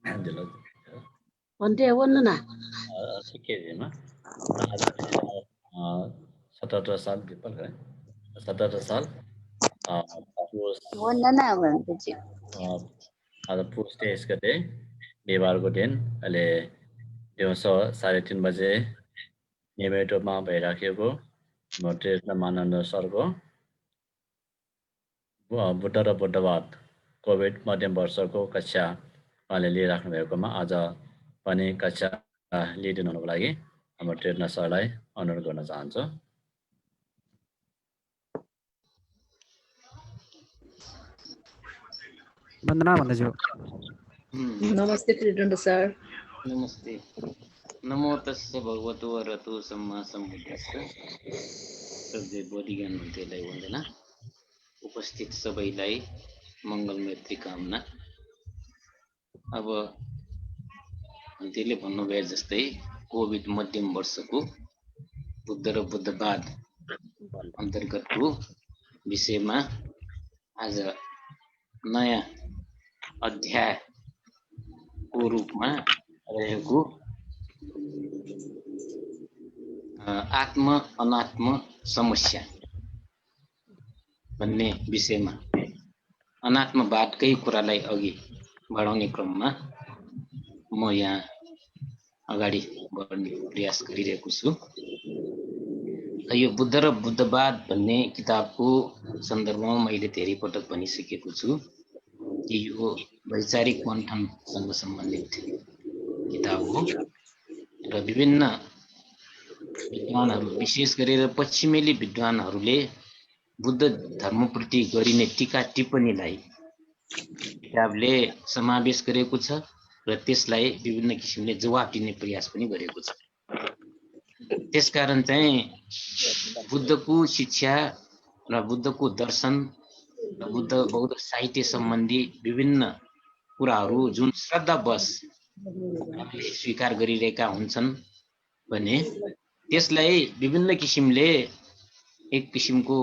दिलो भन्टे वन्न ना सिकेमा 17 साल people है 17 साल वन्न ना भनेपछि आज पुस्टे यसकते बिहिबारको दिन अहिले दिउँसो 3:30 बजे निमेटोमा भइराखेको ट्रेनमा मानन्द सरको बुद्ध र बुद्धवाद कोभिड मध्यम वर्षको कक्षा उहाँले लिइराख्नु भएकोमा आज पनि कक्षा लिइदिनु हुनुको लागि हाम्रो ट्रेनमा सरलाई अनुरोध गर्न चाहन्छु। वन्दना भन्दैछु। नमस्ते प्रेसिडेन्ट सर। नमस्ते। नमो तस्स भगवतो वरहतो सम्मा सम्बुद्धस्स। श्रद्धेय बोधिज्ञान मन्त्रीलाई वन्दना। उपस्थित सबैलाई मङ्गल मैत्री कामना। अब मन्त्रीले भन्नुभए जस्तै कोभिड मध्यम वर्षको बुद्ध र बुद्धवाद अन्तर्गतको विषयमा आज नयाँ अध्यायको रूपमा रहेको आत्म अनात्म समस्या भन्ने विषयमा अनात्मवादकै कुरालाई अघि बढाउने क्रममा म यहाँ अगाडि बढ्ने प्रयास गरिरहेको छु। यो बुद्ध र बुद्धवाद भन्ने किताबको सन्दर्भमा मैले धेरै पटक भनिसकेको छु कि यो वैचारिक मन्थनसँग सम्बन्धित किताब हो र विभिन्न विद्वानहरू विशेष गरेर पश्चिमेली विद्वानहरूले बुद्ध धर्मप्रति गरिने टीका टिप्पणीलाई किताबले समावेश गरेको छ र त्यसलाई विभिन्न किसिमले जवाफ दिने प्रयास पनि गरेको छ। त्यसकारण चाहिँ बुद्धको शिक्षा र बुद्धको दर्शन र बुद्ध बौद्ध साहित्य सम्बन्धी विभिन्न कुराहरू जुन श्रद्धावश हामीले स्वीकार गरिरहेका हुन्छन् भने त्यसलाई विभिन्न किसिमले एक किसिमको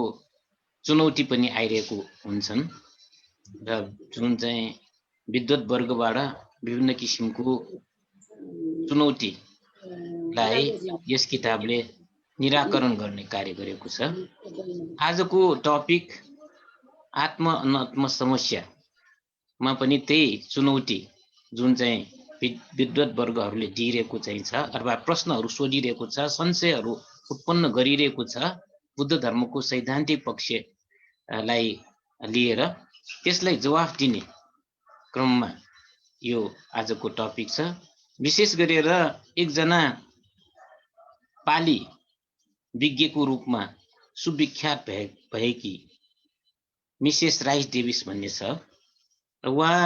चुनौती पनि आइरहेको हुन्छन् र जुन चाहिँ विद्वत वर्गबाट विभिन्न किसिमको चुनौतीलाई यस किताबले निराकरण गर्ने कार्य गरेको छ। आजको टपिक आत्म अनात्म समस्यामा पनि त्यही चुनौती जुन चाहिँ विद्वत वर्गहरूले दिइरहेको चाहिँ छ अथवा प्रश्नहरू सोधिरहेको छ, संशयहरू उत्पन्न गरिरहेको छ बुद्ध धर्मको सैद्धान्तिक पक्षलाई लिएर त्यसलाई जवाफ दिने क्रममा यो आजको टपिक छ। विशेष गरेर एकजना पाली विज्ञको रूपमा सुविख्यात भएकी मिसेस राइस डेभिस भन्ने छ र उहाँ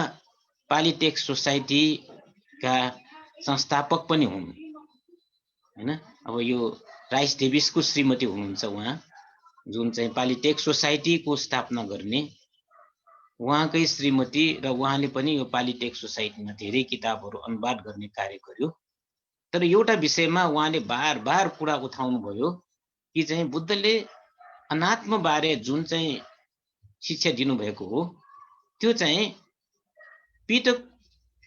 पालिटेक्स सोसाइटीका संस्थापक पनि हुन् हैन। अब यो राइस डेभिसको श्रीमती हुनुहुन्छ उहाँ, जुन चाहिँ पालिटेक्स सोसाइटीको स्थापना गर्ने उहाँकै श्रीमती र उहाँले पनि यो पालिटेक्स सोसाइटीमा धेरै किताबहरू अनुवाद गर्ने कार्य गर्यो। तर एउटा विषयमा उहाँले बार बार कुरा उठाउनु भयो कि चाहिँ बुद्धले अनात्म बारे जुन चाहिँ शिक्षा दिनुभएको हो त्यो चाहिँ पिटक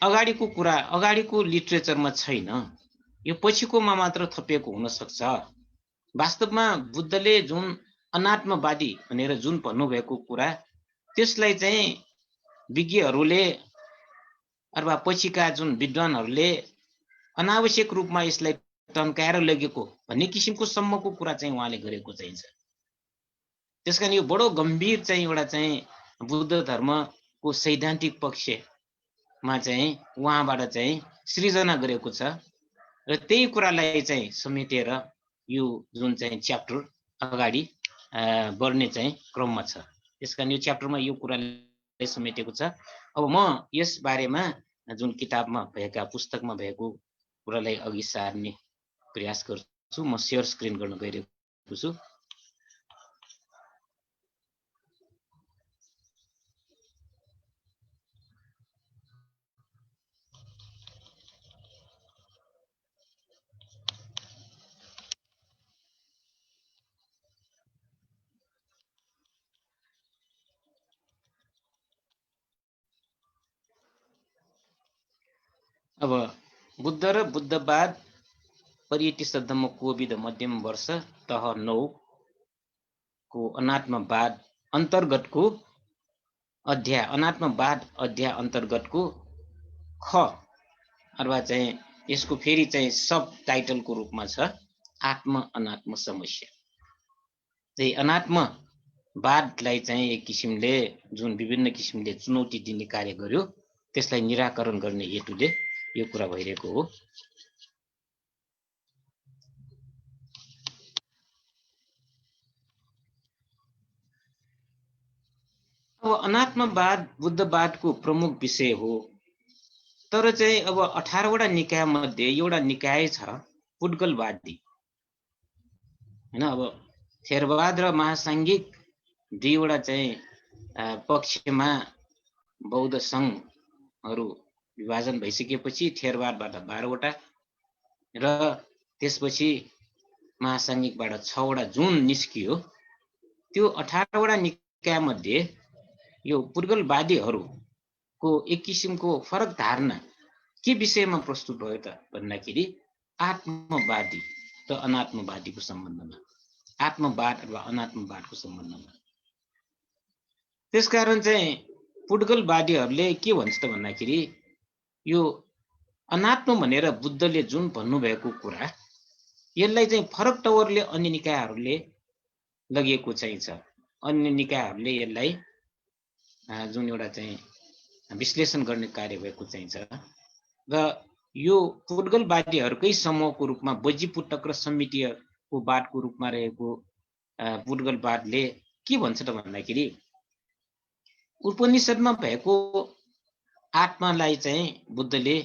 अगाडिको कुरा अगाडिको लिटरेचरमा छैन, यो पछिकोमा मात्र थपिएको हुन सक्छ। वास्तवमा बुद्धले जुन अनात्मवादी भनेर जुन भन्नुभएको कुरा त्यसलाई चाहिँ विज्ञहरूले अथवा पछिका जुन विद्वानहरूले अनावश्यक रूपमा यसलाई टन्काएर लगेको भन्ने किसिमको सम्मको कुरा चाहिँ उहाँले गरेको चाहिन्छ। त्यसकारण यो बडो गम्भीर चाहिँ एउटा चाहिँ बुद्ध धर्मको सैद्धान्तिक पक्षमा चाहिँ उहाँबाट चाहिँ सृजना गरेको छ र त्यही कुरालाई चाहिँ समेटेर यो जुन चाहिँ च्याप्टर अगाडि बढ्ने चाहिँ क्रममा छ। त्यसकारण यो च्याप्टरमा यो कुरालाई समेटेको छ। अब म यस बारेमा जुन किताबमा भएका पुस्तकमा भएको कुरालाई अघि सार्ने प्रयास गर्छु। म शेयर स्क्रिन गर्न गइरहेको छु। अब बुद्ध र बुद्धवाद परियतिसद्धम्म कोविद मध्यम वर्ष तह 9 को अनात्मवाद अन्तर्गतको अध्याय अनात्मवाद अध्याय अन्तर्गतको ख अथवा चाहिँ यसको फेरि चाहिँ सब टाइटलको रूपमा छ आत्म अनात्म समस्या। त्यही अनात्मवादलाई चाहिँ एक किसिमले जुन विभिन्न किसिमले चुनौती दिने कार्य गर्यो त्यसलाई निराकरण गर्ने हेतुले यो कुरा भइरहेको हो। अब अनात्मवाद बुद्धवादको प्रमुख विषय हो, तर चाहिँ अब 18वटा निकाय मध्ये एउटा निकाय छ पुड्गलवादी हैन। अब थेरवाद र महासाङ्गिक दुईवटा चाहिँ पक्षमा बौद्ध सङ्घहरू विभाजन भइसकेपछि थेरवादबाट 12वटा र त्यसपछि महासाङ्गिकबाट 6वटा जुन निस्कियो त्यो 18वटा निकाय मध्ये यो पुड्गलवादीहरूको एक किसिमको फरक धारणा के विषयमा प्रस्तुत भयो त भन्दाखेरि आत्मवादी र अनात्मवादीको सम्बन्धमा, आत्मवाद अथवा अनात्मवादको सम्बन्धमा। त्यसकारण चाहिँ पुड्गलवादीहरूले के भन्छ त भन्दाखेरि यो अनात्म भनेर बुद्धले जुन भन्नुभएको कुरा यसलाई चाहिँ फरक तवरले अन्य निकायहरूले लगिएको चाहिँ छ। अन्य निकायहरूले यसलाई जुन एउटा चाहिँ विश्लेषण गर्ने कार्य भएको चाहिँ छ र यो पुड्गलवादीहरूकै समूहको रूपमा बज्जीपुटक र समितियको वादको रूपमा रहेको पुड्गलवादले के भन्छ त भन्दाखेरि उपनिषदमा भएको आत्मालाई चाहिँ बुद्धले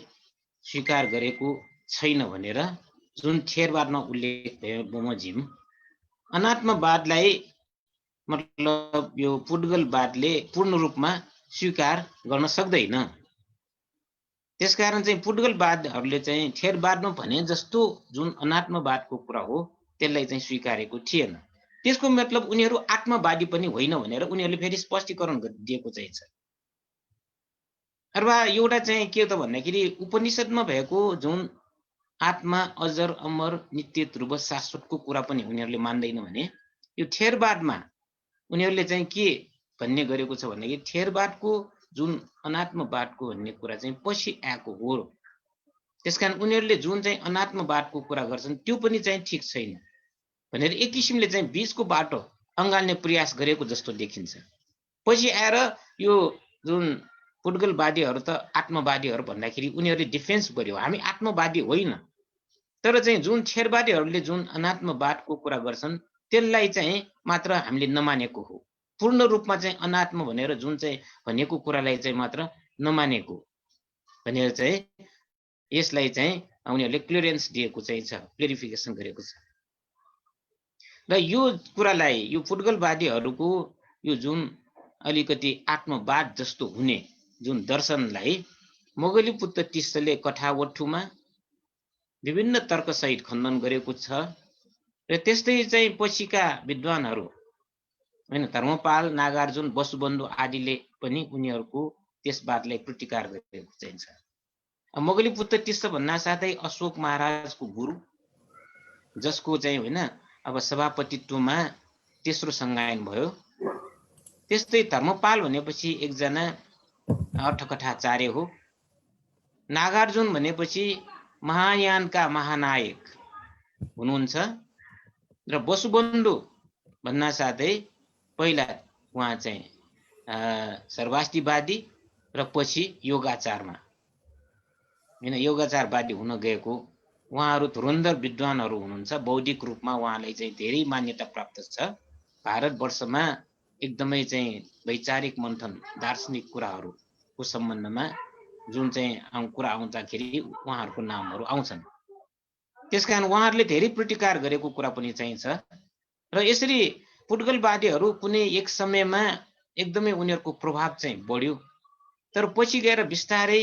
स्वीकार गरेको छैन भनेर जुन थेरवादमा उल्लेख भयो बमोजिम, अनात्मवादलाई मतलब यो पुड्गलवादले पूर्ण रूपमा स्वीकार गर्न सक्दैन। त्यसकारण चाहिँ पुड्गलवादहरूले चाहिँ थेरवादमा भने जस्तो जुन अनात्मवादको कुरा हो त्यसलाई चाहिँ स्वीकारेको थिएन। त्यसको मतलब उनीहरू आत्मवादी पनि होइन भनेर उनीहरूले फेरि स्पष्टीकरण दिएको चाहिँ छ। अथवा एउटा चाहिँ के त भन्दाखेरि उपनिषदमा भएको जुन आत्मा अजर अमर नित्य ध्रुव शाश्वतको कुरा पनि उनीहरूले मान्दैन भने यो थेरवादमा उनीहरूले चाहिँ के भन्ने गरेको छ भन्दाखेरि थेरवादको जुन अनात्मवादको भन्ने कुरा चाहिँ पछि आएको हो। त्यसकारण उनीहरूले जुन चाहिँ अनात्मवादको कुरा गर्छन् त्यो पनि चाहिँ ठिक छैन भनेर एक किसिमले चाहिँ बीचको बाटो अँगाल्ने प्रयास गरेको जस्तो देखिन्छ। पछि आएर यो जुन पुड्गलवादीहरू त आत्मवादीहरू भन्दाखेरि उनीहरूले डिफेन्स गर्यो हामी आत्मवादी होइन, तर चाहिँ जुन थेरवादीहरूले जुन अनात्मवादको कुरा गर्छन् त्यसलाई चाहिँ मात्र हामीले नमानेको हो। पूर्ण रूपमा चाहिँ अनात्म भनेर जुन चाहिँ भनेको कुरालाई चाहिँ मात्र नमानेको भनेर चाहिँ यसलाई चाहिँ उनीहरूले क्लियरेन्स दिएको चाहिँ छ, क्लियरिफिकेसन गरेको छ। र यो कुरालाई यो पुड्गलवादीहरूको यो जुन अलिकति आत्मवाद जस्तो हुने जुन दर्शनलाई मोगलीपुत्र तिस्सले कठावठुमा विभिन्न तर्कसहित खण्डन गरेको छ। र त्यस्तै चाहिँ पछिका विद्वानहरू हैन धर्मपाल, नागार्जुन, वसुबन्धु आदिले पनि उनीहरूको त्यस बातलाई प्रतिकार गरेको चाहिँ छ। मोगलीपुत्र तिस्स भन्ना साथै अशोक महाराजको गुरु जसको चाहिँ होइन अब सभापतित्वमा तेस्रो संगायन भयो। त्यस्तै धर्मपाल भनेपछि एकजना अर्थकथाचार्य हो। नागार्जुन भनेपछि महायानका महानायक हुनुहुन्छ र वसुबन्धु भन्ना साथै पहिला उहाँ चाहिँ सर्वास्तिवादी र पछि योगाचारमा हैन योगाचारवादी हुन गएको उहाँहरू धुरन्धर विद्वानहरू हुनुहुन्छ। बौद्धिक रूपमा उहाँलाई चाहिँ धेरै मान्यता प्राप्त छ। भारतवर्षमा एकदमै चाहिँ वैचारिक मन्थन दार्शनिक कुराहरूको सम्बन्धमा जुन चाहिँ कुरा आउँदाखेरि उहाँहरूको नामहरू आउँछन्। त्यसकारण उहाँहरूले धेरै प्रतिकार गरेको कुरा पनि चाहिँ छ। र यसरी पुड्गलवादीहरू कुनै एक समयमा एकदमै उनीहरूको प्रभाव चाहिँ बढ्यो, तर पछि गएर बिस्तारै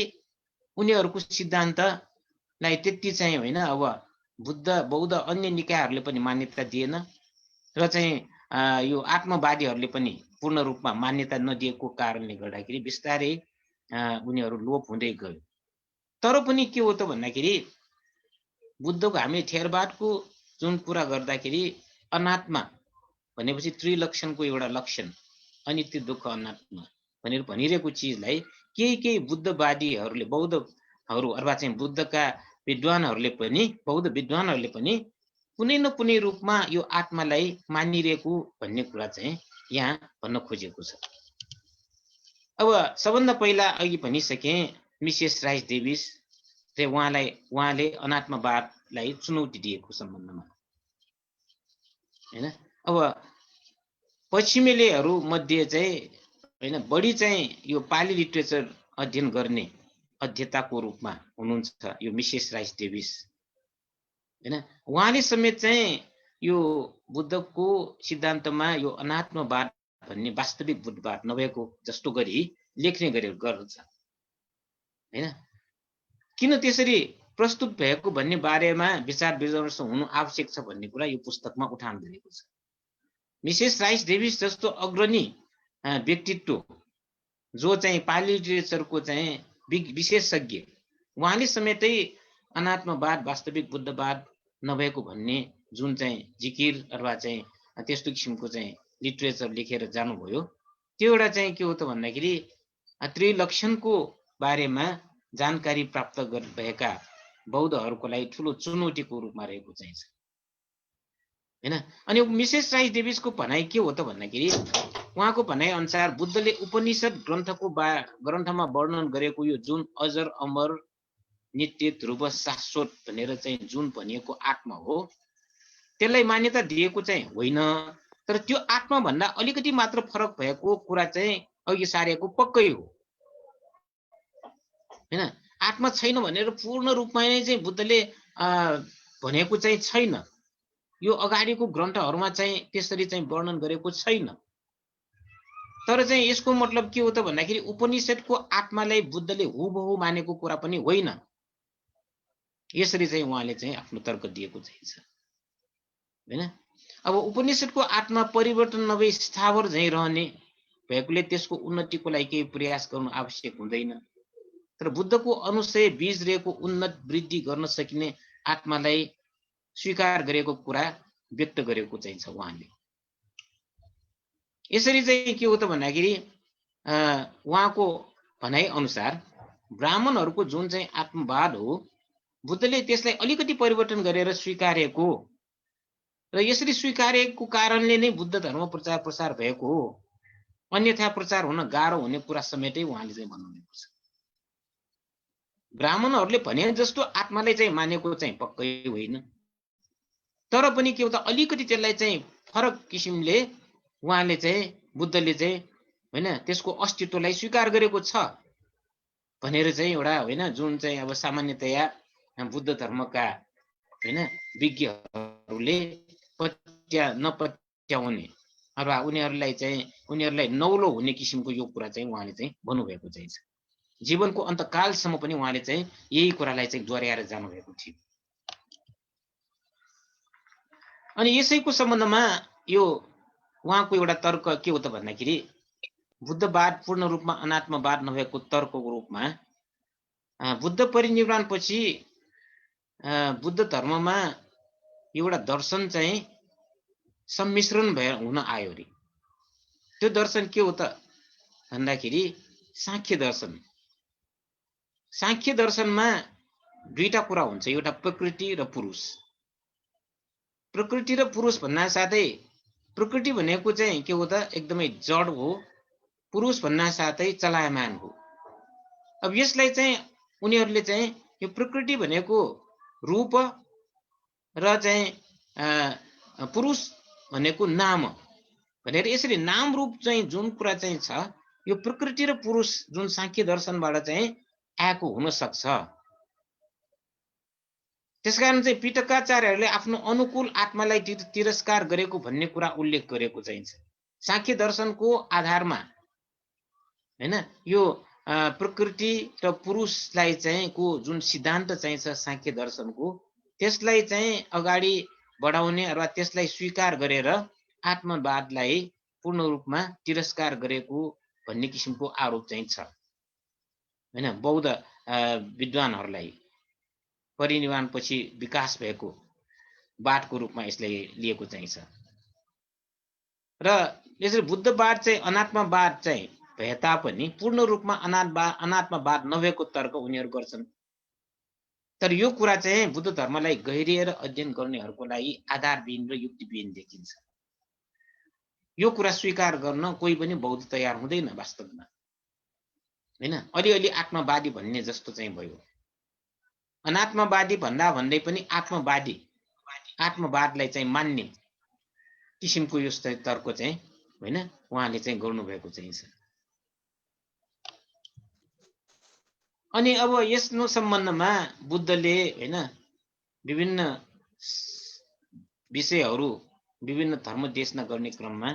उनीहरूको सिद्धान्तलाई त्यति चाहिँ होइन अब बुद्ध बौद्ध अन्य निकायहरूले पनि मान्यता दिएन र चाहिँ यो आत्मवादीहरूले पनि पूर्ण रूपमा मान्यता नदिएको कारणले गर्दाखेरि बिस्तारै उनीहरू लोप हुँदै गयो। तर पनि के हो त भन्दाखेरि बुद्धको हामीले थेरवादको जुन कुरा गर्दाखेरि अनात्मा भनेपछि त्रिलक्षणको एउटा लक्षण अनित्य दुःख अनात्मा भनेर भनिरहेको चिजलाई केही बुद्धवादीहरूले बौद्धहरू अथवा चाहिँ बुद्धका विद्वानहरूले पनि बौद्ध विद्वानहरूले पनि कुनै न कुनै रूपमा यो आत्मालाई मानिरहेको भन्ने कुरा चाहिँ यहाँ भन्न खोजेको छ। अब सबभन्दा पहिला अघि भनिसके मिसेस राइस डेभिस र उहाँले अनात्मवादलाई चुनौती दिएको सम्बन्धमा हैन। अब पश्चिमेलेहरू मध्ये चाहिँ हैन बढी चाहिँ यो पाली लिटरेचर अध्ययन गर्ने अध्येताको रूपमा हुनुहुन्छ यो मिसेस राइस डेभिस हैन। उहाँले समेत चाहिँ यो बुद्धको सिद्धान्तमा यो अनात्मवाद भन्ने वास्तविक बुद्धवाद नभएको जस्तो गरी लेख्ने गरेको गर्छ हैन। किन त्यसरी प्रस्तुत भएको भन्ने बारेमा विचार विमर्श हुनु आवश्यक छ भन्ने कुरा यो पुस्तकमा उठान गरेको छ। मिसेस राइस डेभिस जस्तो अग्रणी व्यक्तित्व जो चाहिँ पाली लिटरेचरको चाहिँ विशेषज्ञ उहाँले समेतै अनात्मवाद वास्तविक बुद्धवाद नभएको भन्ने जुन चाहिँ जिकिर अथवा चाहिँ त्यस्तो किसिमको चाहिँ लिटरेचर लेखेर जानुभयो त्यो एउटा चाहिँ के हो त भन्दाखेरि त्रिलक्षणको बारेमा जानकारी प्राप्त भएका बौद्धहरूको लागि ठुलो चुनौतीको रूपमा रहेको चाहिँ छ हैन। अनि मिसेस राइस डेभिसको भनाइ के हो त भन्दाखेरि उहाँको भनाइ अनुसार बुद्धले उपनिषद ग्रन्थमा वर्णन गरेको यो जुन अजर अमर नित्य ध्रुव शाश्वत भनेर चाहिँ जुन भनिएको आत्मा हो त्यसलाई मान्यता दिएको चाहिँ होइन, तर त्यो आत्मा भन्दा अलिकति मात्र फरक भएको कुरा चाहिँ अघि सारेको पक्कै हो हैन। आत्मा छैन भनेर पूर्ण रूपमा नै चाहिँ बुद्धले भनेको चाहिँ छैन, यो अगाडिको ग्रन्थहरूमा चाहिँ त्यसरी चाहिँ वर्णन गरेको छैन। तर चाहिँ यसको मतलब के हो त भन्दाखेरि उपनिषदको आत्मालाई बुद्धले हुबहु मानेको कुरा पनि होइन, यसरी चाहिँ उहाँले चाहिँ आफ्नो तर्क दिएको चाहिँ छ हैन। अब उपनिषदको आत्मा परिवर्तन नभई स्थावर झैं रहने भएकोले त्यसको उन्नतिको लागि केही प्रयास गर्नु आवश्यक हुँदैन, तर बुद्धको अनुशय बीज रहेको उन्नत वृद्धि गर्न सकिने आत्मालाई स्वीकार गरेको कुरा व्यक्त गरेको चाहिँ छ उहाँले। यसरी चाहिँ के हो त भन्दाखेरि उहाँको भनाइ अनुसार ब्राह्मणहरूको जुन चाहिँ आत्मवाद हो बुद्धले त्यसलाई अलिकति परिवर्तन गरेर स्वीकारेको र यसरी स्वीकारेको कारणले नै बुद्ध धर्म प्रचार प्रसार भएको हो, अन्यथा प्रचार हुन गाह्रो हुने कुरा समेतै उहाँले चाहिँ भन्नुभएको छ। ब्राह्मणहरूले भने जस्तो आत्मालाई चाहिँ मानेको चाहिँ पक्कै होइन, तर पनि के हो त अलिकति त्यसलाई चाहिँ फरक किसिमले उहाँले चाहिँ बुद्धले चाहिँ हैन त्यसको अस्तित्वलाई स्वीकार गरेको छ भनेर चाहिँ एउटा हैन जुन चाहिँ अब सामान्यतया बुद्ध धर्मका हैन विज्ञहरूले नपत्याउने अथवा उनीहरूलाई नौलो हुने किसिमको यो कुरा चाहिँ उहाँले चाहिँ भन्नुभएको चाहिँ छ। जीवनको अन्तकालसम्म पनि उहाँले चाहिँ यही कुरालाई चाहिँ दोहोर्याएर जानुभएको थियो। अनि यसैको सम्बन्धमा यो उहाँको एउटा तर्क के हो त भन्दाखेरि बुद्धवाद पूर्ण रूपमा अनात्मवाद नभएको तर्कको रूपमा बुद्ध परिनिर्वाणपछि बुद्ध धर्ममा एउटा दर्शन चाहिँ सम्मिश्रण भएर हुन आयो रे। त्यो दर्शन के हो त भन्दाखेरि सांख्य दर्शन। सांख्य दर्शनमा दुईटा कुरा हुन्छ, एउटा प्रकृति र पुरुष। प्रकृति र पुरुष भन्ना साथै प्रकृति भनेको चाहिँ के हो त एकदमै जड हो, पुरुष भन्ना साथै चलायमान हो। अब यसलाई चाहिँ उनीहरूले चाहिँ यो प्रकृति भनेको रूप र चाहिँ पुरुष भनेको नाम भनेर यसरी नाम रूप चाहिँ जुन कुरा चाहिँ छ यो प्रकृति र पुरुष जुन सांख्य दर्शनबाट चाहिँ आएको हुन सक्छ। त्यसकारण चाहिँ पिटकाचार्यहरूले आफ्नो अनुकूल आत्मालाई तिरस्कार गरेको भन्ने कुरा उल्लेख गरेको चाहिँ छ। सांख्य दर्शनको आधारमा हैन यो प्रकृति र पुरुषलाई चाहिँ को जुन सिद्धान्त चाहिँ छ सांख्य दर्शनको त्यसलाई चाहिँ अगाडि बढाउने अथवा त्यसलाई स्वीकार गरेर आत्मवादलाई पूर्ण रूपमा तिरस्कार गरेको भन्ने किसिमको आरोप चाहिँ छ हैन। बौद्ध विद्वानहरूलाई परिनिर्वाणपछि विकास भएको बाटको रूपमा यसलाई लिएको चाहिन्छ। र यसरी बुद्धवाद चाहिँ अनात्मवाद चाहिँ भए तापनि पूर्ण रूपमा अनात्मवाद नभएको तर्क उनीहरू गर्छन्। तर यो कुरा चाहिँ बुद्ध धर्मलाई गहिरिएर अध्ययन गर्नेहरूको लागि आधारविहीन र युक्तिविहीन देखिन्छ। यो कुरा स्वीकार गर्न कोही पनि बौद्ध तयार हुँदैन वास्तवमा, हैन। अलिअलि आत्मवादी भन्ने जस्तो चाहिँ भयो। अनात्मवादी भन्दै पनि आत्मवादलाई चाहिँ मान्ने किसिमको यो तर्क चाहिँ हैन उहाँले चाहिँ गर्नुभएको चाहिँ छ। अनि अब यसको सम्बन्धमा बुद्धले हैन विभिन्न विषयहरू विभिन्न धर्म देशना गर्ने क्रममा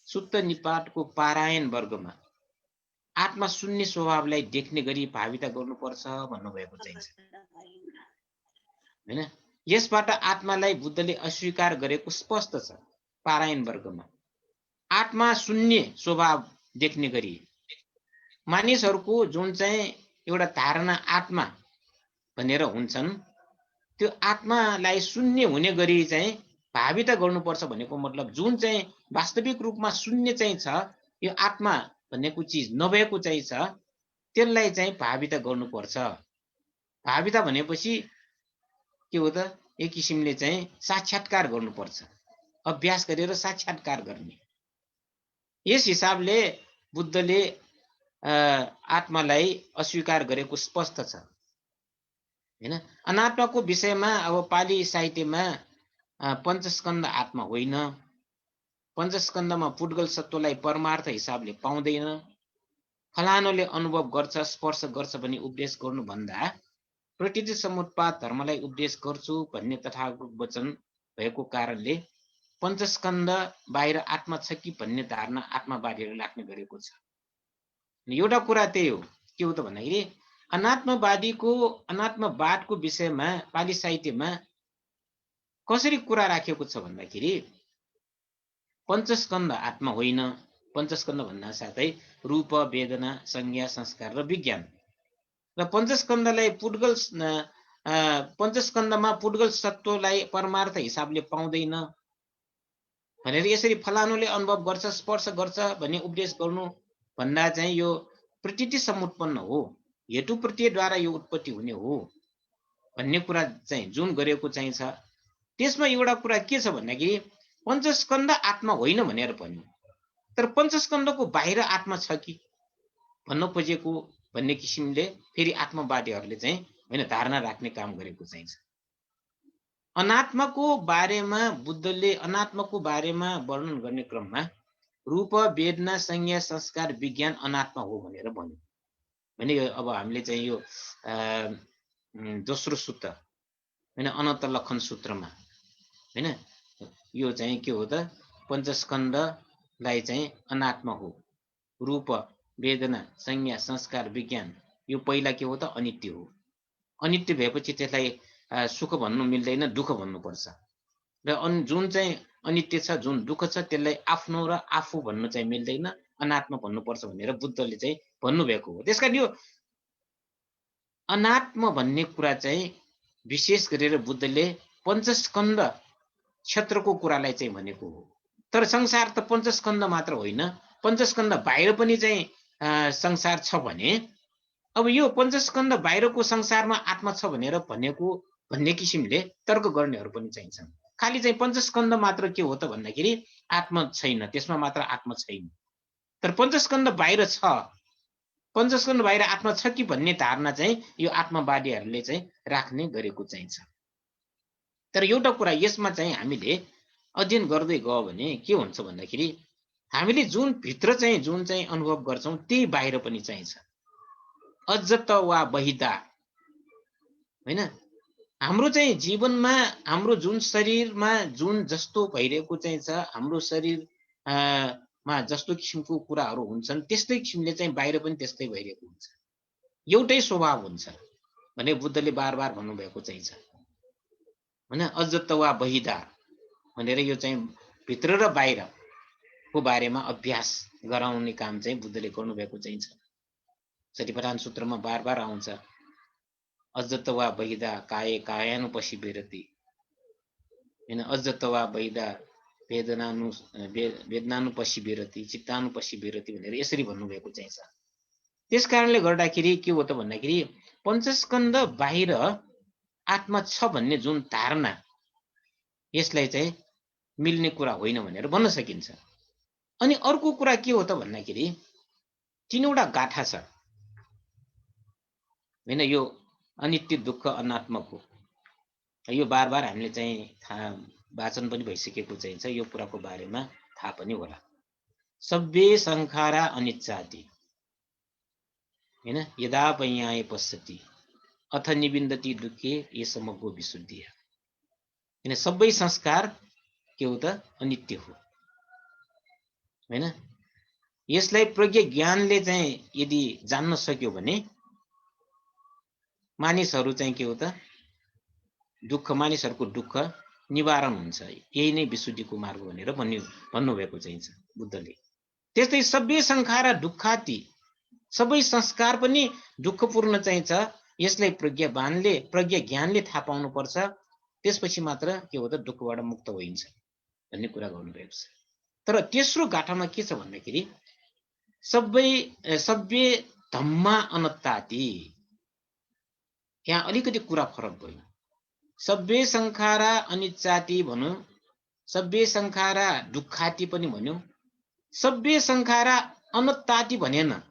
सुत्त निपातको पारायण वर्गमा आत्मा शून्य स्वभावलाई देख्ने गरी भाविता गर्नुपर्छ भन्नुभएको चाहिन्छ, हैन। यसबाट आत्मालाई बुद्धले अस्वीकार गरेको स्पष्ट छ। पारायण वर्गमा आत्मा शून्य स्वभाव देख्ने गरी मानिसहरूको जुन चाहिँ एउटा धारणा आत्मा भनेर हुन्छन् त्यो आत्मालाई शून्य हुने गरी चाहिँ भाविता गर्नुपर्छ भनेको मतलब जुन चाहिँ वास्तविक रूपमा शून्य चाहिँ छ, यो आत्मा भनेको चिज नभएको चाहिँ छ, त्यसलाई चाहिँ भाविता गर्नुपर्छ। भाविता भनेपछि के हो त? एक किसिमले चाहिँ साक्षात्कार गर्नुपर्छ, अभ्यास गरेर साक्षात्कार गर्ने। यस हिसाबले बुद्धले आत्मालाई अस्वीकार गरेको स्पष्ट छ, हैन। अनात्माको विषयमा अब पाली साहित्यमा पञ्चस्कन्ध आत्मा होइन, पञ्चस्कन्धमा पुद्गल सत्वलाई परमार्थ हिसाबले पाउँदैन, फलानुले अनुभव गर्छ स्पर्श गर्छ भन्ने उपदेश गर्नुभन्दा प्रकृति समुत्पाद धर्मलाई उपदेश गर्छु भन्ने तथागत वचन भएको कारणले पञ्चस्कन्ध बाहिर आत्मा छ कि भन्ने धारणा आत्मावादीहरूले राख्ने गरेको छ। एउटा कुरा त्यही हो। के हो त भन्दाखेरि अनात्मवादको विषयमा पाली साहित्यमा कसरी कुरा राखेको छ भन्दाखेरि पञ्चस्कन्ध आत्मा होइन, पञ्चस्कन्ध भन्दा साथै रूप वेदना संज्ञा संस्कार र विज्ञान र पञ्चस्कन्धमा पुद्गल सत्वलाई परमार्थ हिसाबले पाउँदैन भनेर यसरी फलानुले अनुभव गर्छ स्पर्श गर्छ भन्ने उपदेश गर्नु भन्दा चाहिँ यो प्रतीति समुत्पन्न हो, हेतु प्रत्ययद्वारा यो उत्पत्ति हुने हो भन्ने कुरा चाहिँ जुन गरेको चाहिँ छ। त्यसमा एउटा कुरा के छ भन्दाखेरि पञ्चस्कन्ध आत्मा होइन भनेर भन्यो, तर पञ्चस्कन्धको बाहिर आत्मा छ कि भन्न खोजेको भन्ने किसिमले फेरि आत्मवादीहरूले चाहिँ हैन धारणा राख्ने काम गरेको चाहिँ छ। अनात्माको बारेमा वर्णन गर्ने क्रममा रूप वेदना संज्ञा संस्कार विज्ञान अनात्मा हो भनेर भन्यो भने अब हामीले चाहिँ यो दोस्रो सूत्र हैन अनन्त लक्षण सूत्रमा हैन यो चाहिँ के हो त पञ्चस्कन्धलाई चाहिँ अनात्मा हो, रूप वेदना संज्ञा संस्कार विज्ञान यो पहिला के हो त अनित्य हो। अनित्य भएपछि त्यसलाई सुख भन्नु मिल्दैन, दुःख भन्नुपर्छ र जुन चाहिँ अनित्य छ जुन दुःख छ त्यसलाई आफ्नो र आफू भन्नु चाहिँ मिल्दैन, अनात्मा भन्नुपर्छ भनेर बुद्धले चाहिँ भन्नुभएको हो। त्यसकारण यो अनात्मा भन्ने कुरा चाहिँ विशेष गरेर बुद्धले पञ्चस्कन्ध क्षेत्रको कुरालाई चाहिँ भनेको हो। तर संसार त पञ्चस्कन्ध मात्र होइन, पञ्चस्कन्ध बाहिर पनि चाहिँ संसार छ भने अब यो पञ्चस्कन्ध बाहिरको संसारमा आत्मा छ भनेर भन्ने किसिमले तर्क गर्नेहरू पनि चाहिन्छन्। खालि चाहिँ पञ्चस्कन्ध मात्र के हो त भन्दाखेरि आत्मा छैन, त्यसमा मात्र आत्मा छैन, तर पञ्चस्कन्ध बाहिर छ, पञ्चस्कन्ध बाहिर आत्मा छ कि भन्ने धारणा चाहिँ यो आत्मवादीहरूले चाहिँ राख्ने गरेको चाहिन्छ। तर एउटा कुरा यसमा चाहिँ हामीले अध्ययन गर्दै गयो भने के हुन्छ भन्दाखेरि हामीले जुन भित्र चाहिँ जुन चाहिँ अनुभव गर्छौं त्यही बाहिर पनि चाहिन्छ। अज्जत वा बहिदा हैन, हाम्रो चाहिँ जीवनमा हाम्रो जुन शरीरमा जुन जस्तो भइरहेको चाहिँ छ, हाम्रो शरीरमा जस्तो किसिमको कुराहरू हुन्छन् त्यस्तै किसिमले चाहिँ बाहिर पनि त्यस्तै भइरहेको हुन्छ, एउटै स्वभाव हुन्छ भने बुद्धले बार बार भन्नुभएको चाहिँ छ हैन। अज्जत वा बहिदा भनेर यो चाहिँ भित्र र बाहिरको बारेमा अभ्यास गराउने काम चाहिँ बुद्धले गर्नुभएको चाहिँ छ। सतिपट्टन सूत्रमा बार बार आउँछ अजतवा वैदा काये कायानुपसी विरति हैन अजतवा वैदा वेदनानुपसी विरति चित्तानुपसी विरति भनेर यसरी भन्नुभएको चाहिँ छ। त्यस कारणले गर्दाखेरि के हो त भन्दाखेरि पञ्चस्कन्ध बाहिर आत्मा छ भन्ने जुन धारणा यसलाई चाहिँ मिल्ने कुरा होइन भनेर भन्न सकिन्छ। अनि अर्को कुरा के हो त भन्दाखेरि तीनवटा गाथा छ हैन यो अनित्य दुःख अनात्मको यो बार हामीले चाहिँ वाचन पनि भइसकेको चाहिँ छ। यो कुराको बारेमा थाहा पनि होला। सब्बे संखारा अनिच्चाति हैन यदा पयाय पश्यति अथ निबिन्दति दुःखे ये समग्र विशुद्धि हैन सबै संस्कार के हो त अनित्य हो हैन। यसलाई प्रज्ञा ज्ञानले चाहिँ यदि जान्न सक्यो भने मानिसहरू चाहिँ के हो त दुःख मानिसहरूको दुःख निवारण हुन्छ। यही नै विशुद्धिको मार्ग भनेर भन्नुभएको चाहिँ छ बुद्धले। त्यस्तै सबै संखारा दुःखाति सबै संस्कार पनि दुःखपूर्ण चाहिँ छ। यसलाई प्रज्ञा ज्ञानले थाहा पाउनु पर्छ। त्यसपछि मात्र के हो त दुःखबाट मुक्त होइन्छ भन्ने कुरा गर्नुभएको छ। तर तेस्रो गाठामा के छ भन्दाखेरि सब्बे धम्मा अनत्ताति यहाँ अलिकति कुरा फरक भयो। सब्बे संखारा अनिच्चाति भन्यो, सब्बे संखारा दुःखाति पनि भन्यो, सब्बे संखारा अनत्ताति भनेन,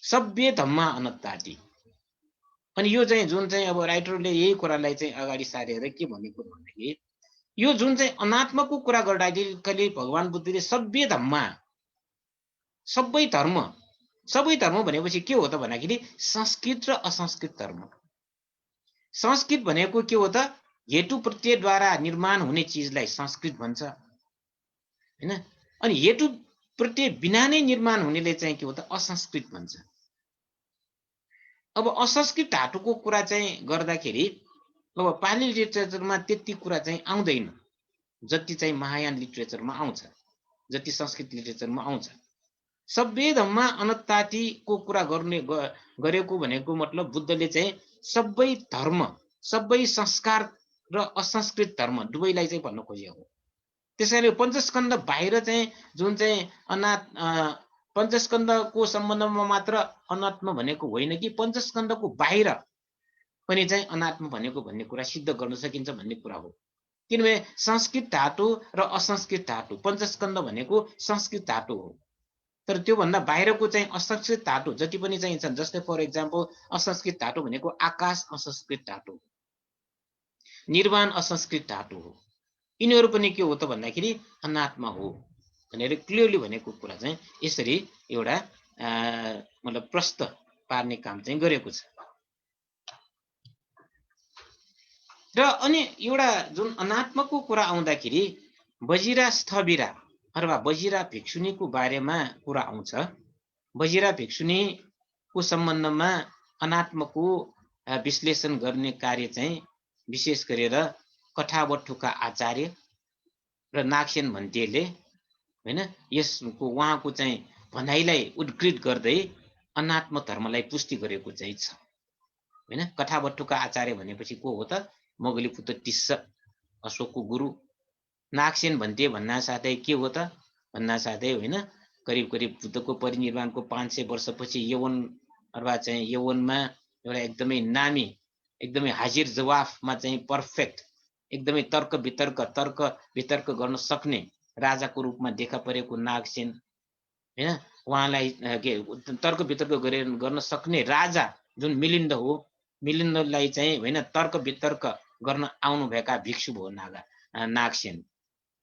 सब्बे धम्मा अनत्ताति। अनि यो चाहिँ जुन चाहिँ अब राइटरले यही कुरालाई चाहिँ अगाडि सारेर के भनेको भन्दाखेरि यो जुन चाहिँ अनात्मको कुरा गर्दाखेरि भगवान बुद्धले सब्बे धम्मा सबै धर्म भनेपछि के हो त भन्दाखेरि संस्कृत र असंस्कृत धर्म। संस्कृत भनेको के हो त हेतु प्रत्ययद्वारा निर्माण हुने चिजलाई संस्कृत भन्छ हैन। अनि हेतु प्रत्यय बिना नै निर्माण हुनेले चाहिँ के हो त असंस्कृत भन्छ। अब असंस्कृत धातुको कुरा चाहिँ गर्दाखेरि अब पाली लिटरेचरमा त्यति कुरा चाहिँ आउँदैन जति चाहिँ महायान लिटरेचरमा आउँछ, जति संस्कृत लिटरेचरमा आउँछ। सब्बे धम्मा अनत्तातिको कुरा गरेको भनेको मतलब बुद्धले चाहिँ सबै धर्म सबै संस्कार र असंस्कृत धर्म दुवैलाई चाहिँ भन्न खोजेको हो। त्यसैले पञ्चस्कन्ध बाहिर चाहिँ जुन चाहिँ पञ्चस्कन्धको सम्बन्धमा मात्र अनात्म भनेको होइन कि पञ्चस्कन्धको बाहिर पनि चाहिँ अनात्म भनेको भन्ने कुरा सिद्ध गर्न सकिन्छ भन्ने कुरा हो। किनभने संस्कृत धातु र असंस्कृत धातु पञ्चस्कन्ध भनेको संस्कृत धातु हो। तर त्योभन्दा बाहिरको चाहिँ असंस्कृत धातु जति पनि चाहिँ छन्, जस्तै फर इक्जाम्पल असंस्कृत धातु भनेको आकाश असंस्कृत धातु हो, निर्वाण असंस्कृत धातु हो। यिनीहरू पनि के हो त भन्दाखेरि अनात्मा हो भनेर क्लियरली भनेको कुरा चाहिँ यसरी एउटा मतलब प्रश्न पार्ने काम चाहिँ गरेको छ। र अनि एउटा जुन अनात्माको कुरा आउँदाखेरि बजिरा स्थविरा अथवा बजिरा भिक्षुनीको बारेमा कुरा आउँछ। बजिरा भिक्षुनीको सम्बन्धमा अनात्माको विश्लेषण गर्ने कार्य चाहिँ विशेष गरेर कठावटुका आचार्य र नागसेन भन्तेले हैन यसको उहाँको चाहिँ भनाइलाई उद्घृत गर्दै अनात्म धर्मलाई पुष्टि गरेको चाहिँ छ हैन। कठावटुका आचार्य भनेपछि को हो त मोगलीपुत्र टिस्स अशोकको गुरु। नागसेन भन्ते भन्ना साथै के हो त भन्ना साथै हैन करिब करिब बुद्धको परिनिर्वाणको 500 वर्षपछि यवन अथवा चाहिँ यवनमा एउटा एकदमै नामी एकदमै हाजिर जवाफमा चाहिँ पर्फेक्ट एकदमै तर्क वितर्क गर्न सक्ने राजाको रूपमा देखा परेको नागसेन हैन उहाँलाई के तर्क वितर्क गर्न सक्ने राजा जुन मिलिन्द हो, मिलिन्दलाई चाहिँ हैन तर्क वितर्क गर्न आउनुभएका भिक्षु भयो नागसेन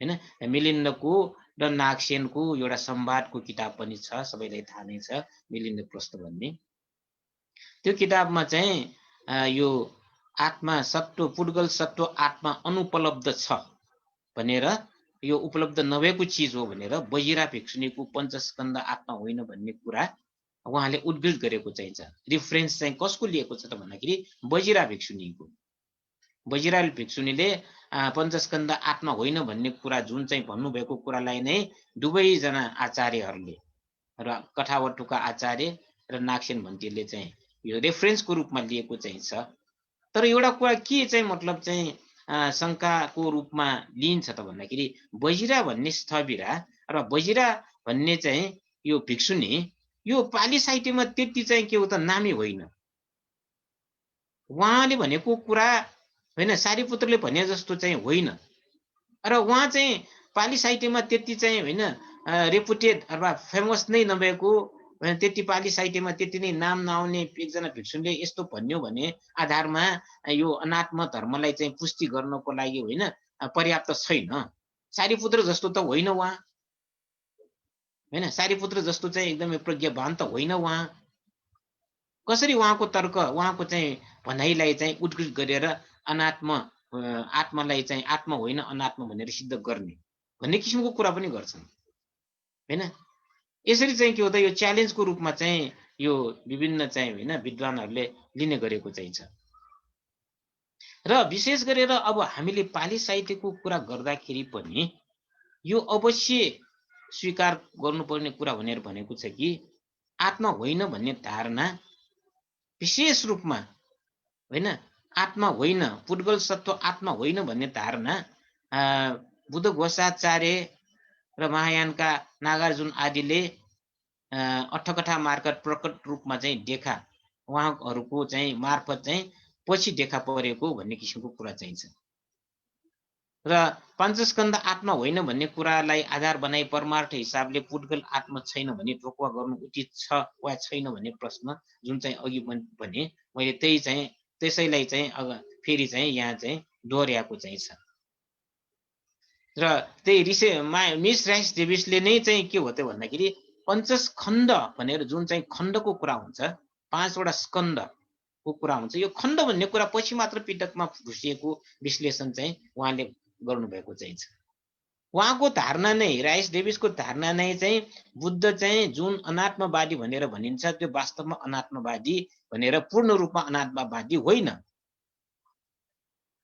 हैन। मिलिन्दको र नागसेनको एउटा संवादको किताब पनि छ, सबैलाई थाहा नै छ मिलिन्द प्रश्न भन्ने। त्यो किताबमा चाहिँ यो आत्मा सत्व पुड्गल सत्व आत्मा अनुपलब्ध छ भनेर यो उपलब्ध नभएको चिज हो भनेर बजिरा भिक्षुनीको पञ्चस्कन्ध आत्मा होइन भन्ने कुरा उहाँले उद्घृत गरेको चाहिँ छ। रिफरेन्स चाहिँ कसको लिएको छ त भन्दाखेरि बजिरा भिक्षुनीको। बजिरा भिक्षुनीले पञ्चस्कन्ध आत्मा होइन भन्ने कुरा जुन चाहिँ भन्नुभएको कुरालाई नै दुवैजना आचार्यहरूले र कठावटुका आचार्य र नागसेन भन्तीले चाहिँ यो रेफरेन्सको रूपमा लिएको चाहिँ छ। तर एउटा कुरा के चाहिँ मतलब चाहिँ शङ्काको रूपमा लिइन्छ त भन्दाखेरि बजिरा भन्ने स्थविरा र बजिरा भन्ने चाहिँ यो भिक्षुनी यो पाली साहित्यमा त्यति चाहिँ के हो त नामै होइन। उहाँले भनेको कुरा होइन सारीपुत्रले भने जस्तो चाहिँ होइन र उहाँ चाहिँ पाली साहित्यमा त्यति चाहिँ होइन रेपुटेड अथवा फेमस नै नभएको त्यति पाली साहित्यमा त्यति नै नाम नआउने एकजना भिक्षुले यस्तो भन्यो भने आधारमा यो अनात्म धर्मलाई चाहिँ पुष्टि गर्नको लागि होइन पर्याप्त छैन। सारीपुत्र जस्तो त होइन उहाँ होइन, सारीपुत्र जस्तो चाहिँ एकदमै प्रज्ञावान त होइन उहाँ। कसरी उहाँको तर्क उहाँको चाहिँ भनाइलाई चाहिँ उद्घृत गरेर अनात्म आत्मालाई चाहिँ आत्मा होइन अनात्मा भनेर सिद्ध गर्ने भन्ने किसिमको कुरा पनि गर्छन् होइन। यसरी चाहिँ के हो त यो च्यालेन्जको रूपमा चाहिँ यो विभिन्न चाहिँ होइन विद्वानहरूले लिने गरेको चाहिँ छ। र विशेष गरेर अब हामीले पाली साहित्यको कुरा गर्दाखेरि पनि यो अवश्य स्वीकार गर्नुपर्ने कुरा भनेको छ कि आत्मा होइन भन्ने धारणा विशेष रूपमा होइन आत्मा होइन पुद्गल सत्व आत्मा होइन भन्ने धारणा बुद्ध घोषाचार्य र महायानका नागार्जुन आदिले अठकथा मार्फत प्रकट रूपमा चाहिँ देखा उहाँहरूको चाहिँ मार्फत चाहिँ पछि देखा परेको भन्ने किसिमको कुरा चाहिँ छ। र पञ्चस्कन्ध आत्मा होइन भन्ने कुरालाई आधार बनाई परमार्थ हिसाबले पुद्गल आत्मा छैन भने रोकवा गर्नु उचित छ वा छैन भन्ने प्रश्न जुन चाहिँ अघि भने मैले त्यही चाहिँ त्यसैलाई चाहिँ फेरि चाहिँ यहाँ चाहिँ दोहोर्याएको चाहिँ छ। र त्यही मिस राइस डेभिसले नै चाहिँ के हो त भन्दाखेरि पञ्चस्कन्ध भनेर जुन चाहिँ खण्डको कुरा हुन्छ 5 वटा स्कन्धको कुरा हुन्छ यो खण्ड भन्ने कुरा पछि मात्र पिटकमा घुसिएको विश्लेषण चाहिँ उहाँले गर्नुभएको चाहिँ छ। उहाँको धारणा नै राइस डेभिसको धारणा नै चाहिँ बुद्ध चाहिँ जुन अनात्मवादी भनेर भनिन्छ त्यो वास्तवमा अनात्मवादी भनेर पूर्ण रूपमा अनात्मवादी होइन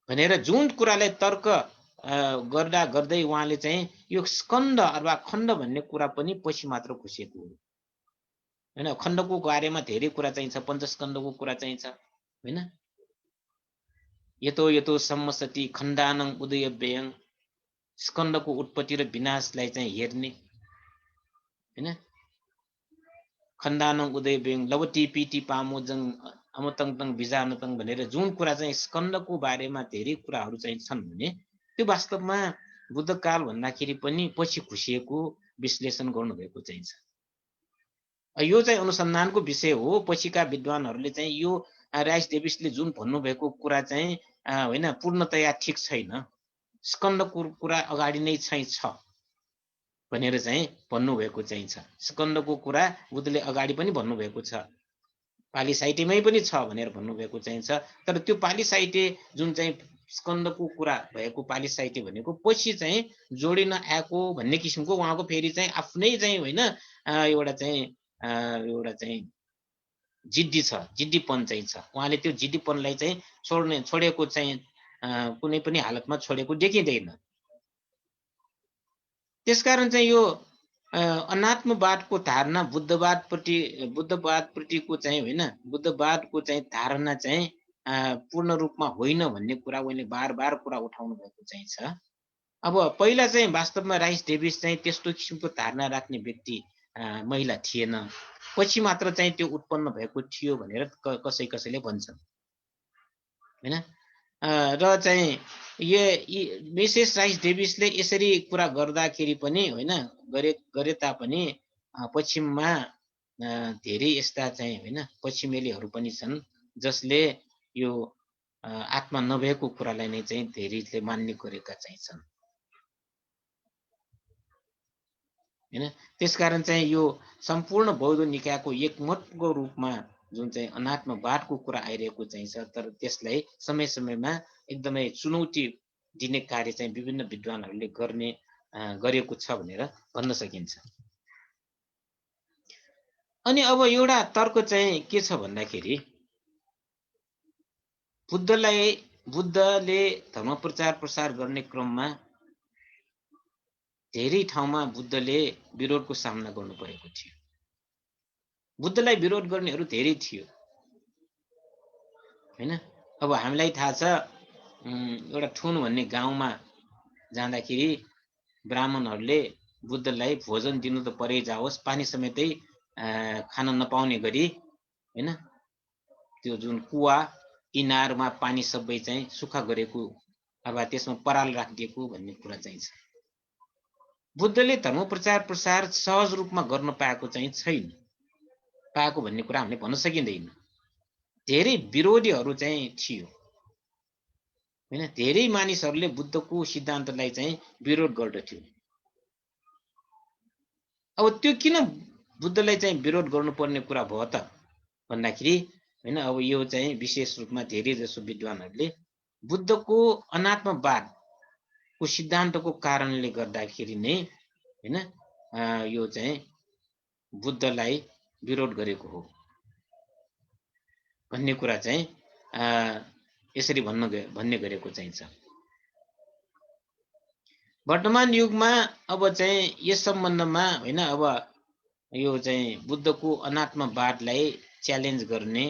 भनेर जुन कुरालाई तर्क गर्दा गर्दै उहाँले चाहिँ यो स्कन्द अथवा खण्ड भन्ने कुरा पनि पछि मात्र घुसेको हो होइन। खण्डको बारेमा धेरै कुरा चाहिन्छ, पञ्चस्कन्धको कुरा चाहिन्छ होइन। यतो यतो सम्मसति खण्डानं उदय व्ययं स्कन्दको उत्पत्ति र विनाशलाई चाहिँ हेर्ने हैन। खण्डानं उदय व्ययं लवती पीटी पामोजङ अमतङतङ बिजानतङ भनेर जुन कुरा चाहिँ स्कन्दको बारेमा धेरै कुराहरू चाहिँ छन् भने त्यो वास्तवमा बुद्धकाल भन्दाखेरि पनि पछि खुसिएको विश्लेषण गर्नुभएको चाहिँ छ। यो चाहिँ अनुसन्धानको विषय हो। पछिका विद्वानहरूले चाहिँ यो राइस डेभिसले जुन भन्नुभएको कुरा चाहिँ होइन पूर्णतया ठिक छैन, स्कन्दको कुरा अगाडि नै छ भनेर चाहिँ भन्नुभएको चाहिँ छ। स्कन्दको कुरा बुद्धले अगाडि पनि भन्नुभएको छ, पाली साहित्यमै पनि छ भनेर भन्नुभएको चाहिँ छ। तर त्यो पाली साहित्य जुन चाहिँ स्कन्दको कुरा भएको पाली साहित्य भनेको पछि चाहिँ जोडिन आएको भन्ने किसिमको उहाँको फेरि चाहिँ आफ्नै चाहिँ होइन एउटा चाहिँ जिद्दी छ, जिद्दीपन चाहिँ छ। उहाँले त्यो जिद्दीपनलाई चाहिँ छोडेको चाहिँ कुनै पनि हालतमा छोडेको देखिँदैन। त्यसकारण चाहिँ यो अनात्मवादको धारणा बुद्धवादप्रतिको चाहिँ होइन बुद्धवादको चाहिँ धारणा चाहिँ पूर्ण रूपमा होइन भन्ने कुरा उहाँले बार बार कुरा उठाउनु भएको चाहिँ छ। अब पहिला चाहिँ वास्तवमा राइस डेभिस चाहिँ त्यस्तो किसिमको धारणा राख्ने व्यक्ति महिला थिएन, पछि मात्र चाहिँ त्यो उत्पन्न भएको थियो भनेर कसैले भन्छन् हैन। र चाहिँ मिसेस राइस डेभिसले यसरी कुरा गर्दाखेरि पनि होइन गरे तापनि पश्चिममा धेरै यस्ता चाहिँ होइन पश्चिमेलीहरू पनि छन् जसले यो आत्मा नभएको कुरालाई नै चाहिँ धेरैले मान्ने गरेका चाहिँ छन् हैन। त्यसकारण चाहिँ यो सम्पूर्ण बौद्ध निकायको एकमतको रूपमा जुन चाहिँ अनात्मवादको कुरा आइरहेको चाहिँ छ, तर त्यसलाई समय समयमा एकदमै चुनौती दिने कार्य चाहिँ विभिन्न विद्वानहरूले गरेको छ भनेर भन्न सकिन्छ। अनि अब एउटा तर्क चाहिँ के छ भन्दाखेरि बुद्धले धर्म प्रचार प्रसार गर्ने क्रममा धेरै ठाउँमा बुद्धले विरोधको सामना गर्नु परेको थियो। बुद्धलाई विरोध गर्नेहरू धेरै थियो। हैन। अब हामीलाई थाहा छ एउटा ठुन भन्ने गाउँमा जाँदाखेरि ब्राह्मणहरूले बुद्धलाई भोजन दिनु त परै जाओस्, पानी समेतै खान नपाउने गरी हैन त्यो जुन कुवा इनारमा पानी सबै चाहिँ सुक्खा गरेको अथवा त्यसमा पराल राखिदिएको भन्ने कुरा चाहिँ छ। बुद्धले धर्म प्रचार सहज रूपमा गर्न पाएको चाहिँ छैन, पाएको भन्ने कुरा हामीले भन्न सकिँदैन। धेरै विरोधीहरू चाहिँ थियो हैन, धेरै मानिसहरूले बुद्धको सिद्धान्तलाई चाहिँ विरोध गर्दथ्यो। अब त्यो किन बुद्धलाई चाहिँ विरोध गर्नुपर्ने कुरा भयो त भन्दाखेरि हैन, अब यो चाहिँ विशेष रूपमा धेरै जसो विद्वानहरूले बुद्धको अनात्मवादको सिद्धान्तको कारणले गर्दाखेरि नै हैन यो चाहिँ बुद्धलाई विरोध गरेको हो भन्ने कुरा चाहिँ यसरी भन्ने गरेको चाहिँ छ। वर्तमान युगमा अब चाहिँ यस सम्बन्धमा हैन अब यो चाहिँ बुद्धको अनात्मवादलाई च्यालेन्ज गर्ने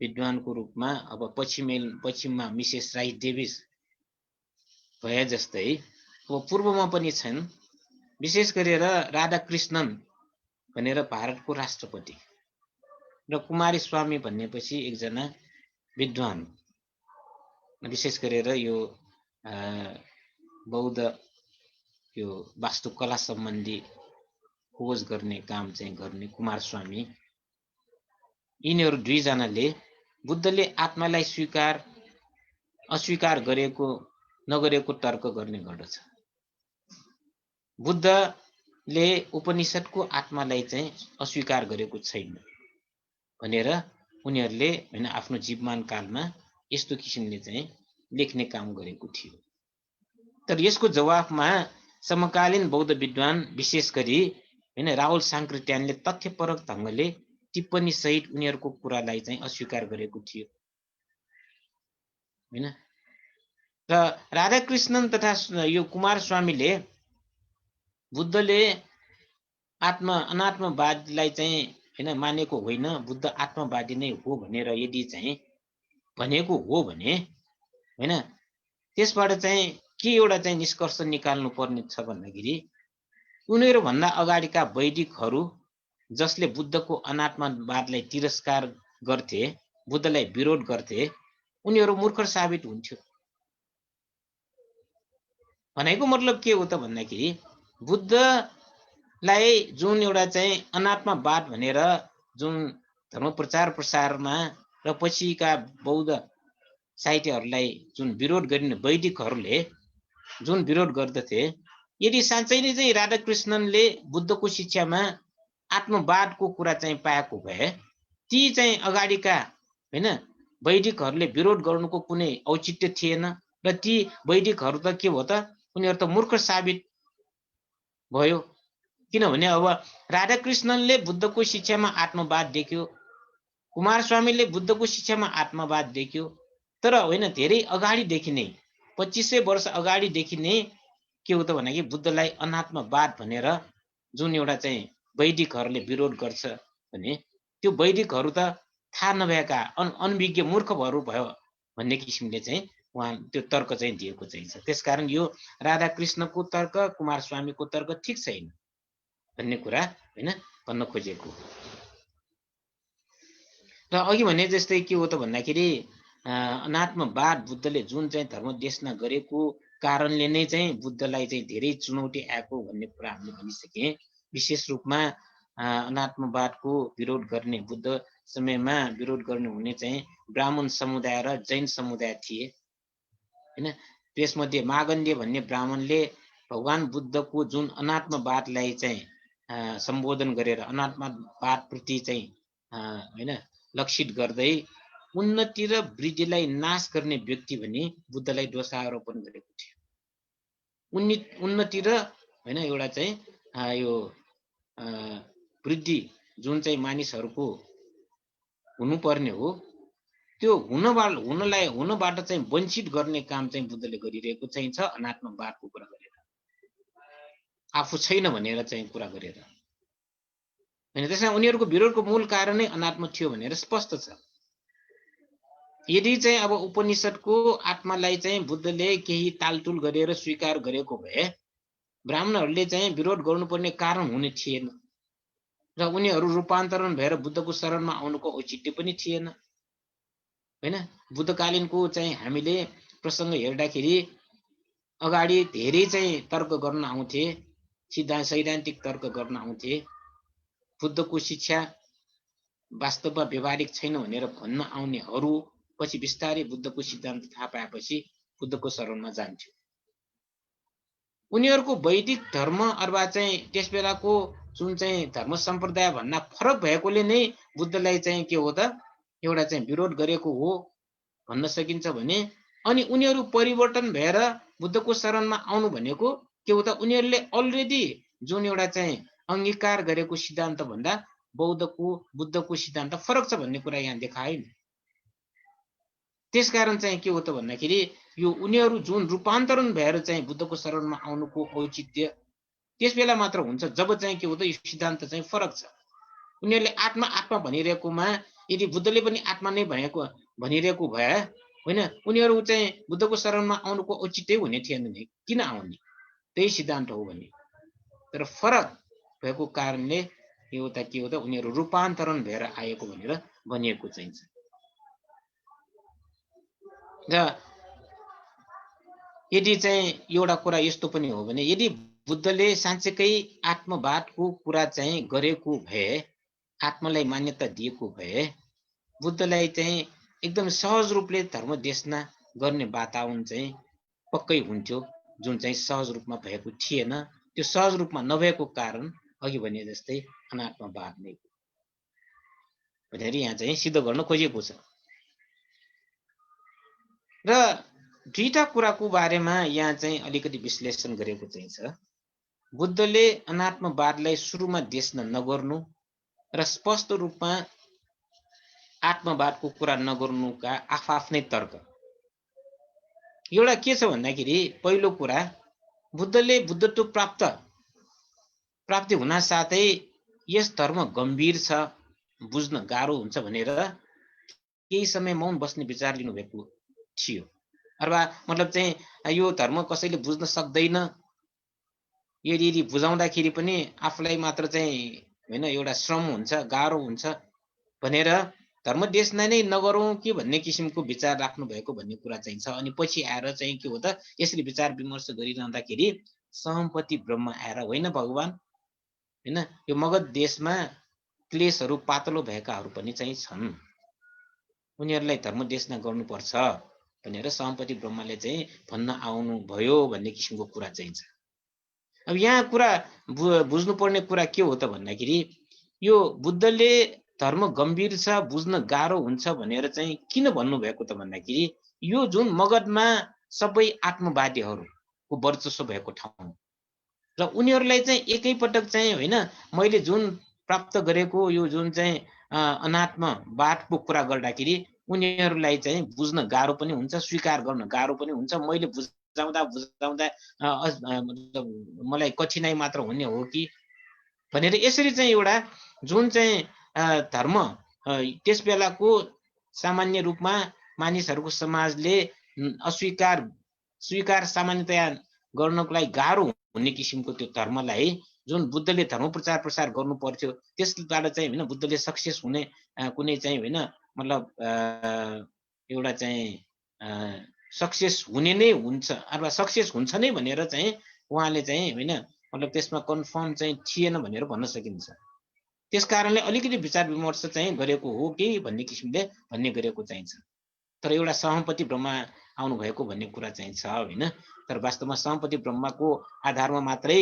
विद्वानको रूपमा अब पश्चिममा मिसेस राई डेभिस भए जस्तै अब पूर्वमा पनि छन्। विशेष गरेर राधाकृष्णन भनेर भारतको राष्ट्रपति र कुमारी स्वामी भन्नेपछि एकजना विद्वान, विशेष गरेर यो बौद्ध यो वास्तुकला सम्बन्धी खोज गर्ने काम चाहिँ गर्ने कुमार स्वामी, यिनीहरू दुईजनाले बुद्धले आत्मालाई स्वीकार अस्वीकार गरेको नगरेको तर्क गर्ने गर्दछ। बुद्धले उपनिषदको आत्मालाई चाहिँ अस्वीकार गरेको छैन भनेर उनीहरूले हैन आफ्नो जीवमान कालमा यस्तो किसिमले चाहिँ लेख्ने काम गरेको थियो। तर यसको जवाफमा समकालीन बौद्ध विद्वान विशेष गरी हैन राहुल साङ्कृत्यानले तथ्यपरक ढङ्गले टिप्पणी सहित उनीहरूको कुरालाई चाहिँ अस्वीकार गरेको थियो हैन। र राधाकृष्णन तथा यो कुमार स्वामीले बुद्धले अनात्मवादलाई चाहिँ हैन मानेको होइन, बुद्ध आत्मवादी नै हो भनेर यदि चाहिँ भनेको हो भने हैन त्यसबाट चाहिँ के एउटा चाहिँ निष्कर्ष निकाल्नु पर्ने छ भन्दाखेरि उनीहरू भन्दा अगाडिका वैदिकहरू जसले बुद्धको अनात्मवादलाई तिरस्कार गर्थे, बुद्धलाई विरोध गर्थे, उनीहरू मूर्ख साबित हुन्थ्यो। भनेको मतलब के हो त भन्दाखेरि बुद्धलाई जुन एउटा चाहिँ अनात्मवाद भनेर जुन धर्म प्रसारमा र पछिका बौद्ध साहित्यहरूलाई जुन विरोध गरिने वैदिकहरूले जुन विरोध गर्दथे, यदि साँच्चै नै चाहिँ राधाकृष्णनले बुद्धको शिक्षामा आत्मवादको कुरा चाहिँ पाएको भए ती चाहिँ अगाडिका हैन वैदिकहरूले विरोध गर्नुको कुनै औचित्य थिएन र ती वैदिकहरू त के हो त उनीहरू त मूर्ख साबित भयो। किनभने अब राधाकृष्णनले बुद्धको शिक्षामा आत्मवाद देख्यो, कुमार स्वामीले बुद्धको शिक्षामा आत्मवाद देख्यो, तर होइन धेरै अगाडिदेखि नै 2500 वर्ष अगाडिदेखि नै के हो त भन्दाखेरि बुद्धलाई अनात्मवाद भनेर जुन एउटा चाहिँ वैदिकहरूले विरोध गर्छ भने त्यो वैदिकहरू त थाहा नभएका अनभिज्ञ मूर्खहरू भयो भन्ने किसिमले चाहिँ उहाँ त्यो तर्क चाहिँ दिएको चाहिँ छ। त्यसकारण यो राधाकृष्णको तर्क कुमार स्वामीको तर्क ठिक छैन भन्ने कुरा हैन भन्न खोजेको। र अघि भने जस्तै के हो त भन्दाखेरि अनात्मवाद बुद्धले जुन चाहिँ धर्म देशना गरेको कारणले नै चाहिँ बुद्धलाई चाहिँ धेरै चुनौती आएको भन्ने कुरा हामीले भनिसके। विशेष रूपमा अनात्मवादको विरोध गर्ने बुद्ध समयमा विरोध गर्ने हुने चाहिँ ब्राह्मण समुदाय र जैन समुदाय थिए हैन। त्यसमध्ये मागन्ध्य भन्ने ब्राह्मणले भगवान बुद्धको जुन अनात्मवादलाई चाहिँ सम्बोधन गरेर अनात्मवादप्रति चाहिँ हैन लक्षित गर्दै उन्नति र वृद्धिलाई नाश गर्ने व्यक्ति भने बुद्धलाई दोषारोपण गरेको थियो। उन्नति र हैन एउटा चाहिँ यो वृद्धि जुन चाहिँ मानिसहरूको हुनुपर्ने हो त्यो हुनबाट चाहिँ वञ्चित गर्ने काम चाहिँ बुद्धले गरिरहेको चाहिँ छ। अनात्मवादको कुरा गरेर आफू छैन भनेर चाहिँ कुरा गरेर हैन। त्यसमा उनीहरूको विरोधको मूल कारण नै अनात्म थियो भनेर स्पष्ट छ यदि चाहिँ अब उपनिषदको आत्मालाई चाहिँ बुद्धले केही तालतुल गरेर स्वीकार गरेको भए ब्राह्मणहरूले चाहिँ विरोध गर्नुपर्ने कारण हुने थिएन र उनीहरू रूपान्तरण भएर बुद्धको शरणमा आउनुको औचित्य पनि थिएन हैन। बुद्धकालीनको चाहिँ हामीले प्रसङ्ग हेर्दाखेरि अगाडि धेरै चाहिँ तर्क गर्न आउँथे, सैद्धान्तिक तर्क गर्न आउँथे। बुद्धको शिक्षा वास्तवमा व्यवहारिक छैन भनेर भन्न आउनेहरू पछि बिस्तारै बुद्धको सिद्धान्त थाहा पाएपछि बुद्धको शरणमा जान्थ्यो। उनीहरूको वैदिक धर्म अथवा चाहिँ त्यस बेलाको जुन चाहिँ धर्म सम्प्रदाय भन्दा फरक भएकोले नै बुद्धलाई चाहिँ के हो त एउटा चाहिँ विरोध गरेको हो भन्न सकिन्छ भने, अनि उनीहरू परिवर्तन भएर बुद्धको शरणमा आउनु भनेको के हो त उनीहरूले अलरेडी जुन एउटा चाहिँ अंगीकार गरेको सिद्धान्त भन्दा बुद्धको सिद्धान्त फरक छ भन्ने कुरा यहाँ देखाएन। त्यसकारण चाहिँ के हो त भन्दाखेरि यो उनीहरू जुन रूपान्तरण भएर चाहिँ बुद्धको शरणमा आउनुको औचित्य त्यस बेला मात्र हुन्छ जब चाहिँ के हो त यो सिद्धान्त चाहिँ फरक छ। उनीहरूले आत्मा आत्मा भनिरहेकोमा यदि बुद्धले पनि आत्मा नै भनिरहेको भए होइन, उनीहरू चाहिँ बुद्धको शरणमा आउनुको औचित्य हुने थिएन नि, किन आउने, त्यही सिद्धान्त हो भने। तर फरक भएको कारणले के हो त उनीहरू रूपान्तरण भएर आएको भनेर भनिएको चाहिँ छ। र यदि चाहिँ एउटा कुरा यस्तो पनि हो भने, यदि बुद्धले साँच्चैकै आत्मवादको कुरा चाहिँ गरेको भए, आत्मालाई मान्यता दिएको भए, बुद्धलाई चाहिँ एकदम सहज रूपले धर्म देशना गर्ने वातावरण चाहिँ पक्कै हुन्थ्यो, जुन चाहिँ सहज रूपमा भएको थिएन। त्यो सहज रूपमा नभएको कारण अघि भने जस्तै अनात्मवाद नै भनेर यहाँ चाहिँ सिद्ध गर्न खोजिएको छ। र दुईटा कुराको बारेमा यहाँ चाहिँ अलिकति विश्लेषण गरेको चाहिँ छ। बुद्धले अनात्मवादलाई सुरुमा देश्न नगर्नु र स्पष्ट रूपमा आत्मवादको कुरा नगर्नुका आफ्नै तर्क। एउटा के छ भन्दाखेरि, पहिलो कुरा बुद्धले बुद्धत्व प्राप्ति हुन साथै यस धर्म गम्भीर छ, बुझ्न गाह्रो हुन्छ भनेर केही समय मौन बस्ने विचार लिनुभएको थियो। अथवा मतलब चाहिँ यो धर्म कसैले बुझ्न सक्दैन, यदि बुझाउँदाखेरि पनि आफूलाई मात्र चाहिँ होइन एउटा श्रम हुन्छ, गाह्रो हुन्छ भनेर धर्म देशना नै नगरौँ कि भन्ने किसिमको विचार राख्नु भएको भन्ने कुरा चाहिँ छ। अनि पछि आएर चाहिँ के हो त यसरी विचार विमर्श गरिरहँदाखेरि सहमपति ब्रह्म आएर, होइन भगवान, होइन यो मगध देशमा क्लेशहरू पातलो भएकाहरू पनि चाहिँ छन्, उनीहरूलाई धर्म देशना गर्नुपर्छ भनेर सहमपति ब्रह्मले चाहिँ भन्न आउनु भयो भन्ने किसिमको कुरा चाहिँ छ। अब यहाँ कुरा बुझ्नुपर्ने कुरा के हो त भन्दाखेरि, यो बुद्धले धर्म गम्भीर छ, बुझ्न गाह्रो हुन्छ भनेर चाहिँ किन भन्नुभएको त भन्दाखेरि, यो जुन मगधमा सबै आत्मवादीहरूको वर्चस्व भएको ठाउँ र उनीहरूलाई चाहिँ एकैपटक चाहिँ होइन मैले जुन प्राप्त गरेको यो जुन चाहिँ अनात्मवादको कुरा गर्दाखेरि उनीहरूलाई चाहिँ बुझ्न गाह्रो पनि हुन्छ, स्वीकार गर्न गाह्रो पनि हुन्छ। मैले बुझाउँदा मलाई कठिनाइ मात्र हुने हो कि भनेर यसरी चाहिँ एउटा जुन चाहिँ धर्म त्यस बेलाको सामान्य रूपमा मानिसहरूको समाजले स्वीकार सामान्यतया गर्नको लागि गाह्रो हुने किसिमको त्यो धर्मलाई जुन बुद्धले धर्म प्रचार गर्नु पर्थ्यो, त्यसबाट चाहिँ होइन बुद्धले सक्सेस हुने कुनै चाहिँ होइन मतलब एउटा चाहिँ सक्सेस हुने नै हुन्छ अथवा सक्सेस हुन्छ नै भनेर चाहिँ उहाँले चाहिँ होइन मतलब त्यसमा कन्फर्म चाहिँ थिएन भनेर भन्न सकिन्छ। त्यस कारणले अलिकति विचार विमर्श चाहिँ गरेको हो कि भन्ने किसिमले भन्ने गरेको चाहिँ छ। तर एउटा सहमपति ब्रह्मा आउनु भएको भन्ने कुरा चाहिँ छ होइन। तर वास्तवमा सहमपति ब्रह्माको आधारमा मात्रै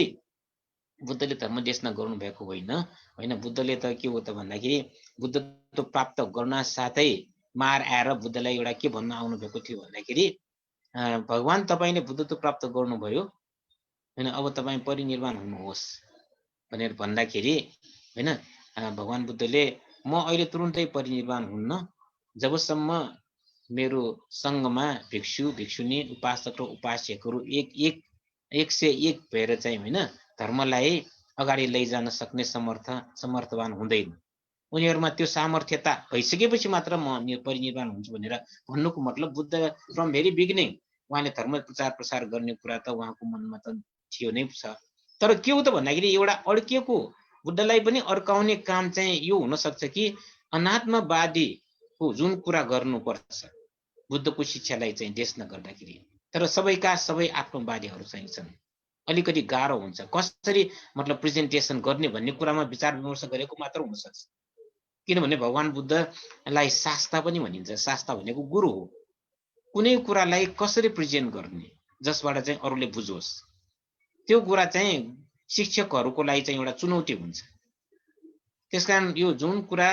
बुद्धले धर्म देशना गर्नु भएको होइन। बुद्धले त के हो त भन्दाखेरि बुद्धत्व प्राप्त गर्न साथै मार आएर बुद्धलाई एउटा के भन्न आउनु भएको थियो भन्दाखेरि, भगवान तपाईँले बुद्धत्व प्राप्त गर्नुभयो होइन, अब तपाईँ परिनिर्वाण हुनुहोस् भनेर भन्दाखेरि होइन भगवान बुद्धले म अहिले तुरुन्तै परिनिर्वाण हुन्न, जबसम्म मेरो सङ्घमा भिक्षु भिक्षुनी उपासक र उपास्यकहरू 101 भएर चाहिँ होइन धर्मलाई अगाडि लैजान सक्ने समर्थवान हुँदैन। उनीहरूमा त्यो सामर्थ्यता भइसकेपछि मात्र म परिनिर्वाण हुन्छु भनेर भन्नुको मतलब बुद्ध फ्रम भेरी बिगिनिङ उहाँले धर्म प्रचार प्रसार गर्ने कुरा त उहाँको मनमा त थियो नै छ। तर के हो त भन्दाखेरि एउटा अड्किएको बुद्धलाई पनि अड्काउने काम चाहिँ यो हुन सक्छ कि अनात्मवादीको जुन कुरा गर्नुपर्छ बुद्धको शिक्षालाई चाहिँ देश नगर्दाखेरि, तर सबैका सबै आत्मवादीहरू चाहिँ छन्, अलिकति गाह्रो हुन्छ कसरी मतलब प्रेजेन्टेसन गर्ने भन्ने कुरामा विचार विमर्श गरेको मात्र हुन सक्छ। किनभने भगवान बुद्धलाई शास्ता पनि भनिन्छ। शास्ता भनेको गुरु हो। कुनै कुरालाई कसरी प्रेजेन्ट गर्ने जसबाट चाहिँ अरूले बुझोस्, त्यो कुरा चाहिँ शिक्षकहरूको लागि चाहिँ एउटा चुनौती हुन्छ। त्यसकारण यो जुन कुरा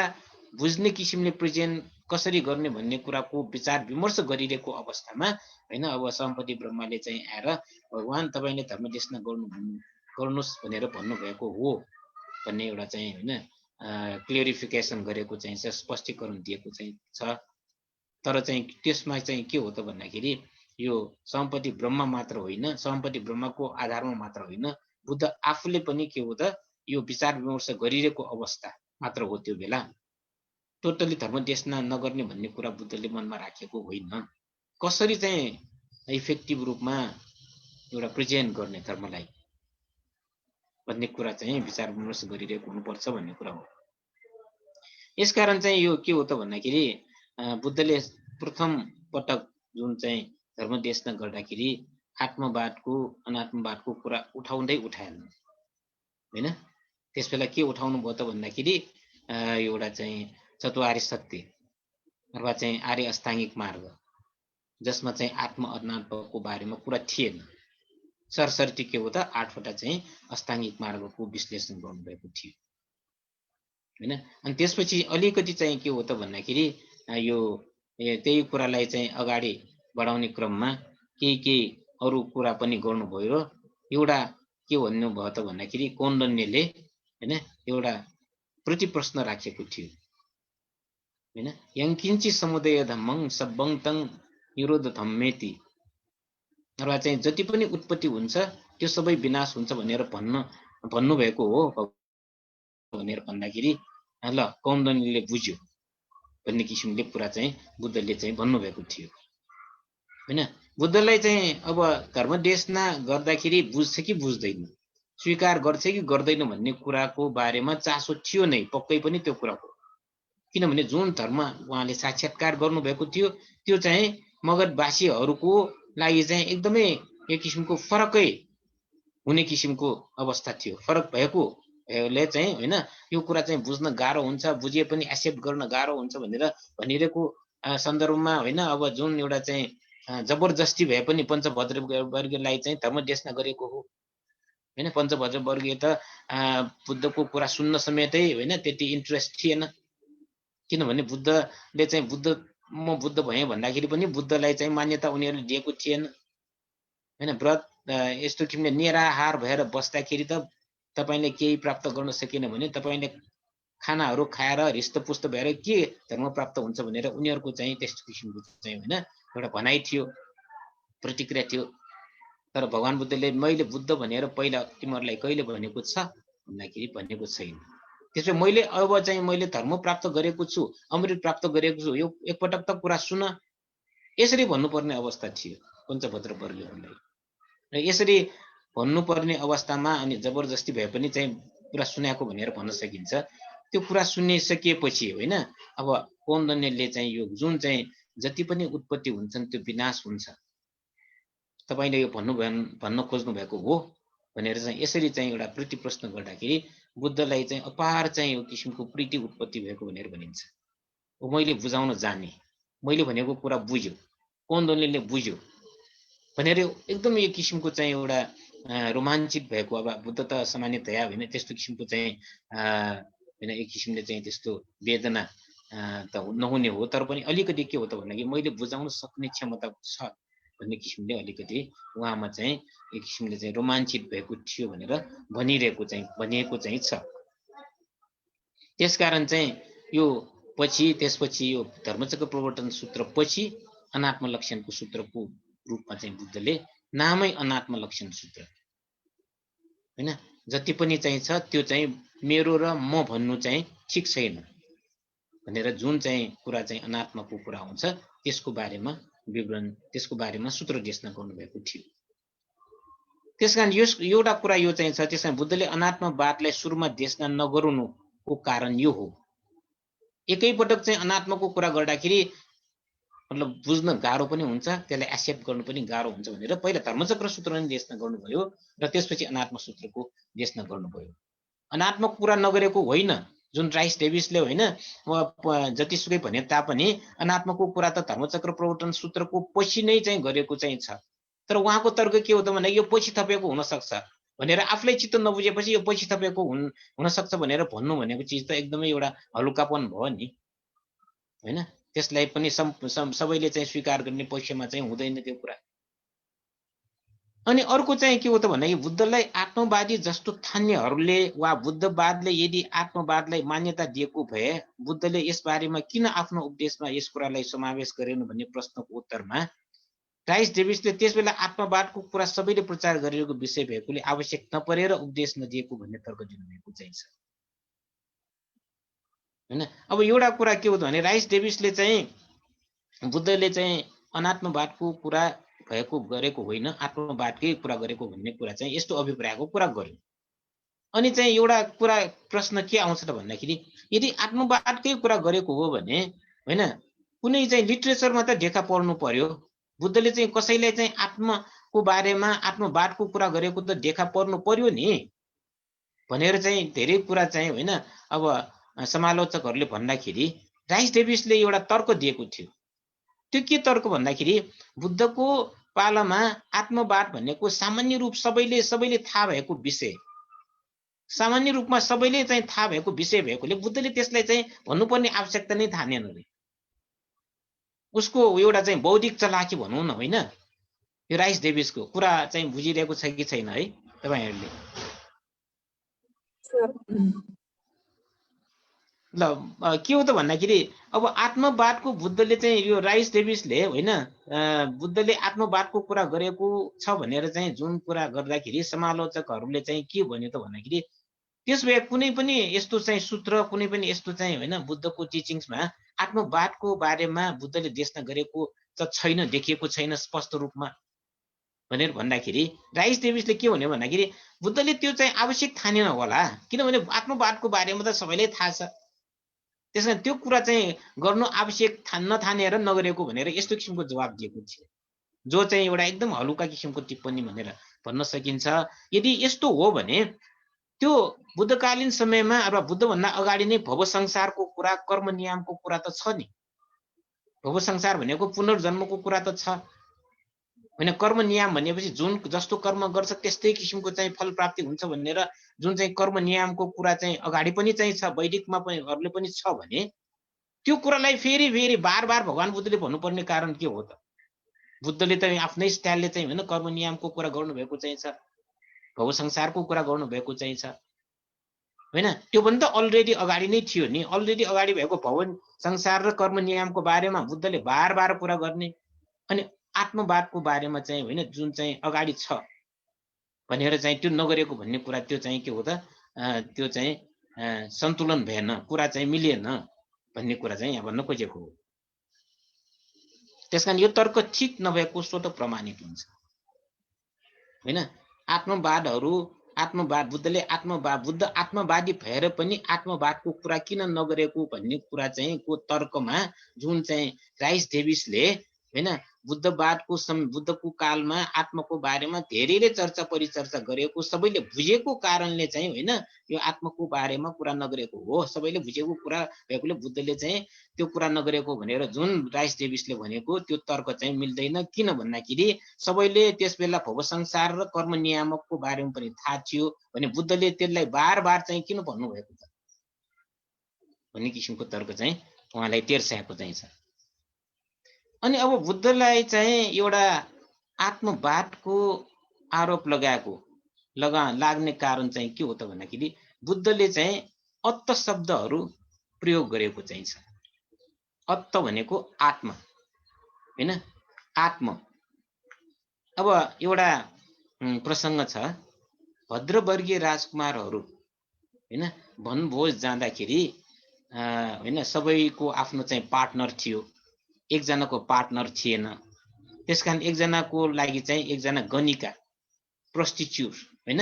बुझ्ने किसिमले प्रेजेन्ट कसरी गर्ने भन्ने कुराको विचार विमर्श गरिरहेको अवस्थामा हैन, अब सम्पत्ति ब्रह्माले चाहिँ आएर भगवान तपाईले धर्म देश गर्नुहोस् भनेर भन्नुभएको हो भन्ने एउटा चाहिँ हैन क्लियरिफिकेसन गरेको चाहिँ स्पष्टीकरण दिएको चाहिँ छ। तर चाहिँ त्यसमा चाहिँ के हो त भन्दाखेरि यो सम्पत्ति ब्रह्म मात्र होइन, सम्पत्ति ब्रह्मको आधारमा मात्र होइन, बुद्ध आफूले पनि के हो त यो विचार विमर्श गरिरहेको अवस्था मात्र हो। त्यो बेला टोटली धर्म देश नगर्ने भन्ने कुरा बुद्धले मनमा राखेको होइन। कसरी चाहिँ इफेक्टिभ रूपमा एउटा प्रेजेन्ट गर्ने धर्मलाई भन्ने कुरा चाहिँ विचार विमर्श गरिरहेको हुनुपर्छ भन्ने कुरा हो। यसकारण चाहिँ यो के हो त भन्दाखेरि बुद्धले प्रथम पटक जुन चाहिँ धर्म देश गर्दाखेरि आत्मवादको अनात्मवादको कुरा उठाउँदै उठाएन हैन। त्यस बेला के उठाउनु भयो त भन्दाखेरि एउटा चाहिँ चतुर्आर्य सत्य अथवा चाहिँ आर्य अष्टाङ्गिक मार्ग जसमा चाहिँ आत्म अनात्मको बारेमा कुरा थिएन। सरसर्ती के हो त 8 वटा चाहिँ अष्टाङ्गिक मार्गको विश्लेषण गर्नुभएको थियो हैन। अनि त्यसपछि अलिकति चाहिँ के हो त भन्दाखेरि यो त्यही कुरालाई चाहिँ अगाडि बढाउने क्रममा केही अरू कुरा पनि गर्नुभयो। एउटा के भन्नु भयो त भन्दाखेरि कौण्डन्यले हैन एउटा प्रतिप्रश्न राखेको थियो हैन। यङ्किञ्चि समुदय धम्मं सब्बं तं निरोध धम्मेति, अथवा चाहिँ जति पनि उत्पत्ति हुन्छ त्यो सबै विनाश हुन्छ भनेर भन्नुभएको हो भनेर भन्दाखेरि ल कौण्डन्यले बुझ्यो भन्ने किसिमले कुरा चाहिँ बुद्धले चाहिँ भन्नुभएको थियो हैन। बुद्धलाई चाहिँ अब धर्म देशना गर्दाखेरि बुझ्छ कि बुझ्दैन, स्वीकार गर्छ कि गर्दैन भन्ने कुराको बारेमा चासो थियो नै, पक्कै पनि त्यो कुराको। किनभने जुन धर्म उहाँले साक्षात्कार गर्नुभएको थियो त्यो चाहिँ मगधवासीहरूको लागि चाहिँ एकदमै एक किसिमको फरकै हुने किसिमको अवस्था थियो। फरक भएकोले चाहिँ हैन यो कुरा चाहिँ बुझ्न गाह्रो हुन्छ, बुझे पनि एक्सेप्ट गर्न गाह्रो हुन्छ भनेर भनिरहेको सन्दर्भमा हैन। अब जुन एउटा चाहिँ जबरजस्ती भए पनि पञ्चभद्र वर्गीयलाई चाहिँ धर्म देशना गरेको हो हैन। पञ्चभद्र वर्गीय त बुद्धको कुरा सुन्न समेतै हैन त्यति इन्ट्रेस्ट थिएन। किनभने बुद्धले चाहिँ म बुद्ध भएँ भन्दाखेरि पनि बुद्धलाई चाहिँ मान्यता उनीहरूले दिएको थिएन हैन। व्रत यस्तो किसिमले निराहार भएर बस्दाखेरि त तपाईले केही प्राप्त गर्न सकेन भने तपाईले खानाहरू खाएर हृष्टपुष्ट भएर के धर्म प्राप्त हुन्छ भनेर उनीहरूको चाहिँ त्यस्तो किसिमको चाहिँ हैन एउटा भनाइ थियो, प्रतिक्रिया थियो। तर भगवान बुद्धले मैले बुद्ध भनेर पहिला तिमीहरूलाई कहिले भनेको छ भन्दाखेरि भनेको छैन। त्यसपछि मैले अब चाहिँ मैले धर्म प्राप्त गरेको छु, अमृत प्राप्त गरेको छु, यो एकपटक त कुरा सुन, यसरी भन्नुपर्ने अवस्था थियो पञ्चभद्र वर्गीयहरूलाई। र यसरी भन्नुपर्ने अवस्थामा अनि जबरजस्ती भए पनि चाहिँ कुरा सुनाएको भनेर भन्न सकिन्छ। त्यो कुरा सुनिसकेपछि होइन अब कौण्डन्यले चाहिँ यो जुन चाहिँ जति पनि उत्पत्ति हुन्छन् त्यो विनाश हुन्छ, तपाईले यो भन्न खोज्नु भएको हो भनेर चाहिँ यसरी चाहिँ एउटा प्रतिप्रश्न गर्दाखेरि बुद्धलाई चाहिँ अपार चाहिँ यो किसिमको प्रीति उत्पत्ति भएको भनेर भनिन्छ। मैले बुझाउन जाने, मैले भनेको कुरा बुझ्यो, कौण्डन्यले बुझ्यो भनेर एकदम यो किसिमको चाहिँ एउटा रोमाञ्चित भएको। अब बुद्ध त सामान्यतया होइन त्यस्तो किसिमको चाहिँ होइन एक किसिमले चाहिँ त्यस्तो वेदना त नहुने हो, तर पनि अलिकति के हो त भन्दाखेरि मैले बुझाउन सक्ने क्षमता छ भन्ने किसिमले अलिकति उहाँमा चाहिँ एक किसिमले चाहिँ रोमाञ्चित भएको थियो भनेर भनिएको चाहिँ छ। त्यसकारण चाहिँ यो त्यसपछि यो धर्मचक्र प्रवर्तन सूत्र पछि अनात्म लक्षणको सूत्रको रूपमा चाहिँ बुद्धले नामै अनात्म लक्षण सूत्र हैन जति पनि चाहिँ छ त्यो चाहिँ मेरो र म भन्नु चाहिँ ठिक छैन, भनेर जुन चाहिँ कुरा चाहिँ अनात्मको कुरा हुन्छ त्यसको बारेमा विवरण, त्यसको बारेमा सूत्र देशना गर्नुभएको थियो। त्यसकारण एउटा कुरा यो चाहिँ छ, त्यसकारण बुद्धले अनात्मवादलाई सुरुमा देशना नगर्नुको कारण यो हो। एकैपटक चाहिँ अनात्मको कुरा गर्दाखेरि मतलब बुझ्न गाह्रो पनि हुन्छ, त्यसलाई एक्सेप्ट गर्नु पनि गाह्रो हुन्छ भनेर पहिला धर्मचक्र सूत्र नै देशना गर्नुभयो र त्यसपछि अनात्म सूत्रको देशना गर्नुभयो। अनात्मक कुरा नगरेको होइन, जुन राइस डेभिसले होइन जतिसुकै भने तापनि अनात्मको कुरा त धर्मचक्र प्रवर्तन सूत्रको पछि नै चाहिँ गरेको चाहिँ छ। तर उहाँको तर्क के हो त भने यो पछि थपेको हुन सक्छ भनेर आफूलाई चित्त नबुझेपछि यो पछि थपेको हुन सक्छ भनेर भन्नु भनेको चिज त एकदमै एउटा हलुकापन भयो नि, हैन? त्यसलाई पनि सबैले चाहिँ स्वीकार गर्ने पक्षमा चाहिँ हुँदैन त्यो कुरा। अनि अर्को चाहिँ के हो त भन्दा बुद्धलाई आत्मवादी जस्तो ठान्नेहरूले वा बुद्धवादले यदि आत्मवादलाई मान्यता दिएको भए बुद्धले यस बारेमा किन आफ्नो उपदेशमा यस कुरालाई समावेश गरेन भन्ने प्रश्नको उत्तरमा राइस डेभिसले त्यसबेला आत्मवादको कुरा सबैले प्रचार गरिरहेको विषय भएकोले आवश्यक नपरेर उपदेश नदिएको भन्ने तर्क दिनुभएको चाहिँ छ, हैन? अब एउटा कुरा के हो त भने राइस डेभिसले चाहिँ बुद्धले चाहिँ अनात्मवादको कुरा भएको गरेको होइन, आत्मवादकै कुरा गरेको भन्ने कुरा चाहिँ यस्तो अभिप्रायको कुरा गर्यो। अनि चाहिँ एउटा कुरा प्रश्न के आउँछ त भन्दाखेरि यदि आत्मवादकै कुरा गरेको हो भने हैन कुनै चाहिँ लिटरेचरमा त देखा पर्नु पर्यो। बुद्धले चाहिँ कसैलाई चाहिँ आत्मको बारेमा आत्मवादको कुरा गरेको त देखा पर्नु पर्यो नि भनेर चाहिँ धेरै कुरा चाहिँ होइन अब समालोचकहरूले भन्दाखेरि राइस डेभिसले एउटा तर्क दिएको थियो। त्यो के तर्क भन्दाखेरि बुद्धको पालामा आत्मवाद भनेको सामान्य रूप सबैले थाहा भएको विषय, सामान्य रूपमा सबैले चाहिँ थाहा भएको विषय भएकोले बुद्धले त्यसलाई चाहिँ भन्नुपर्ने आवश्यकता नै ठानेन रे। उसको एउटा चाहिँ बौद्धिक चलाकी भनौँ न, होइन? यो राइस डेभिसको कुरा चाहिँ बुझिरहेको छ कि छैन है तपाईहरुले? ल के हो त भन्दाखेरि अब आत्मवादको बुद्धले चाहिँ यो राइस डेभिसले होइन बुद्धले आत्मवादको कुरा गरेको छ भनेर चाहिँ जुन कुरा गर्दाखेरि समालोचकहरूले चाहिँ के भन्यो त भन्दाखेरि त्यसभए कुनै पनि यस्तो चाहिँ सूत्र कुनै पनि यस्तो चाहिँ होइन बुद्धको टिचिङ्समा आत्मवादको बारेमा बुद्धले देशना गरेको त छैन, देखिएको छैन स्पष्ट रूपमा भनेर भन्दाखेरि राइस डेभिसले के भन्यो भन्दाखेरि बुद्धले त्यो चाहिँ आवश्यक ठानेन होला, किनभने आत्मवादको बारेमा त सबैलाई थाहा छ, त्यसैले त्यो कुरा चाहिँ गर्नु आवश्यक नठानेर नगरेको भनेर यस्तो किसिमको जवाब दिएको थियो, जो चाहिँ एउटा एकदम हलुका किसिमको टिप्पणी भनेर भन्न सकिन्छ। यदि यस्तो हो भने त्यो बुद्धकालीन समयमा अथवा बुद्धभन्दा अगाडि नै भव संसारको कुरा, कर्म नियमको कुरा त छ नि। भव संसार भनेको पुनर्जन्मको कुरा त छ होइन? कर्म नियम भनेपछि जुन जस्तो कर्म गर्छ त्यस्तै किसिमको चाहिँ फल प्राप्ति हुन्छ भनेर जुन चाहिँ कर्म नियमको कुरा चाहिँ अगाडि पनि चाहिँ छ, वैदिकमा पनि छ भने त्यो कुरालाई फेरि फेरि बार बार भगवान बुद्धले भन्नुपर्ने कारण के हो त? बुद्धले त आफ्नै स्टाइलले चाहिँ होइन कर्म नियमको कुरा गर्नुभएको चाहिँ छ, भव संसारको कुरा गर्नुभएको चाहिँ छ, होइन? त्यो पनि त अलरेडी अगाडि नै थियो नि। अलरेडी अगाडि भएको भव संसार र कर्म नियमको बारेमा बुद्धले बार बार कुरा गर्ने अनि आत्मवादको बारेमा चाहिँ होइन जुन चाहिँ अगाडि छ भनेर चाहिँ त्यो नगरेको भन्ने कुरा त्यो चाहिँ के हो त त्यो चाहिँ सन्तुलन भएन, कुरा चाहिँ मिलेन भन्ने कुरा चाहिँ यहाँ भन्न खोजेको हो। त्यसकारण यो तर्क ठिक नभएको स्वतः प्रमाणित हुन्छ, होइन? बुद्धले बुद्ध आत्मवादी भएर पनि आत्मवादको कुरा किन नगरेको भन्ने कुरा चाहिँ को तर्कमा जुन चाहिँ राइस डेभिसले होइन बुद्धको कालमा आत्मको बारेमा धेरैले चर्चा परिचर्चा गरेको सबैले बुझेको कारणले चाहिँ होइन यो आत्मको बारेमा कुरा नगरेको हो, सबैले बुझेको कुरा भएकोले बुद्धले चाहिँ त्यो कुरा नगरेको भनेर जुन राइस डेभिसले भनेको त्यो तर्क चाहिँ मिल्दैन। किन भन्दाखेरि सबैले त्यसबेला भव संसार र कर्म नियामकको बारेमा पनि थाहा थियो भने बुद्धले त्यसलाई बार बार चाहिँ किन भन्नुभएको त भन्ने किसिमको तर्क चाहिँ उहाँलाई तेर्स्याएको चाहिँ छ। अनि अब बुद्धलाई चाहिँ एउटा आत्मवादको आरोप लाग्ने कारण चाहिँ के हो त भन्दाखेरि बुद्धले चाहिँ अत्त शब्दहरू प्रयोग गरेको चाहिँ छ। अत्त भनेको आत्मा, हैन? आत्म। अब एउटा प्रसङ्ग छ, भद्रवर्गीय राजकुमारहरू हैन वनभोज जाँदाखेरि होइन सबैको आफ्नो चाहिँ पार्टनर थियो, एकजनाको पार्टनर थिएन। त्यसकारण एकजनाको लागि चाहिँ एकजना गनिका प्रोस्टिट्युट होइन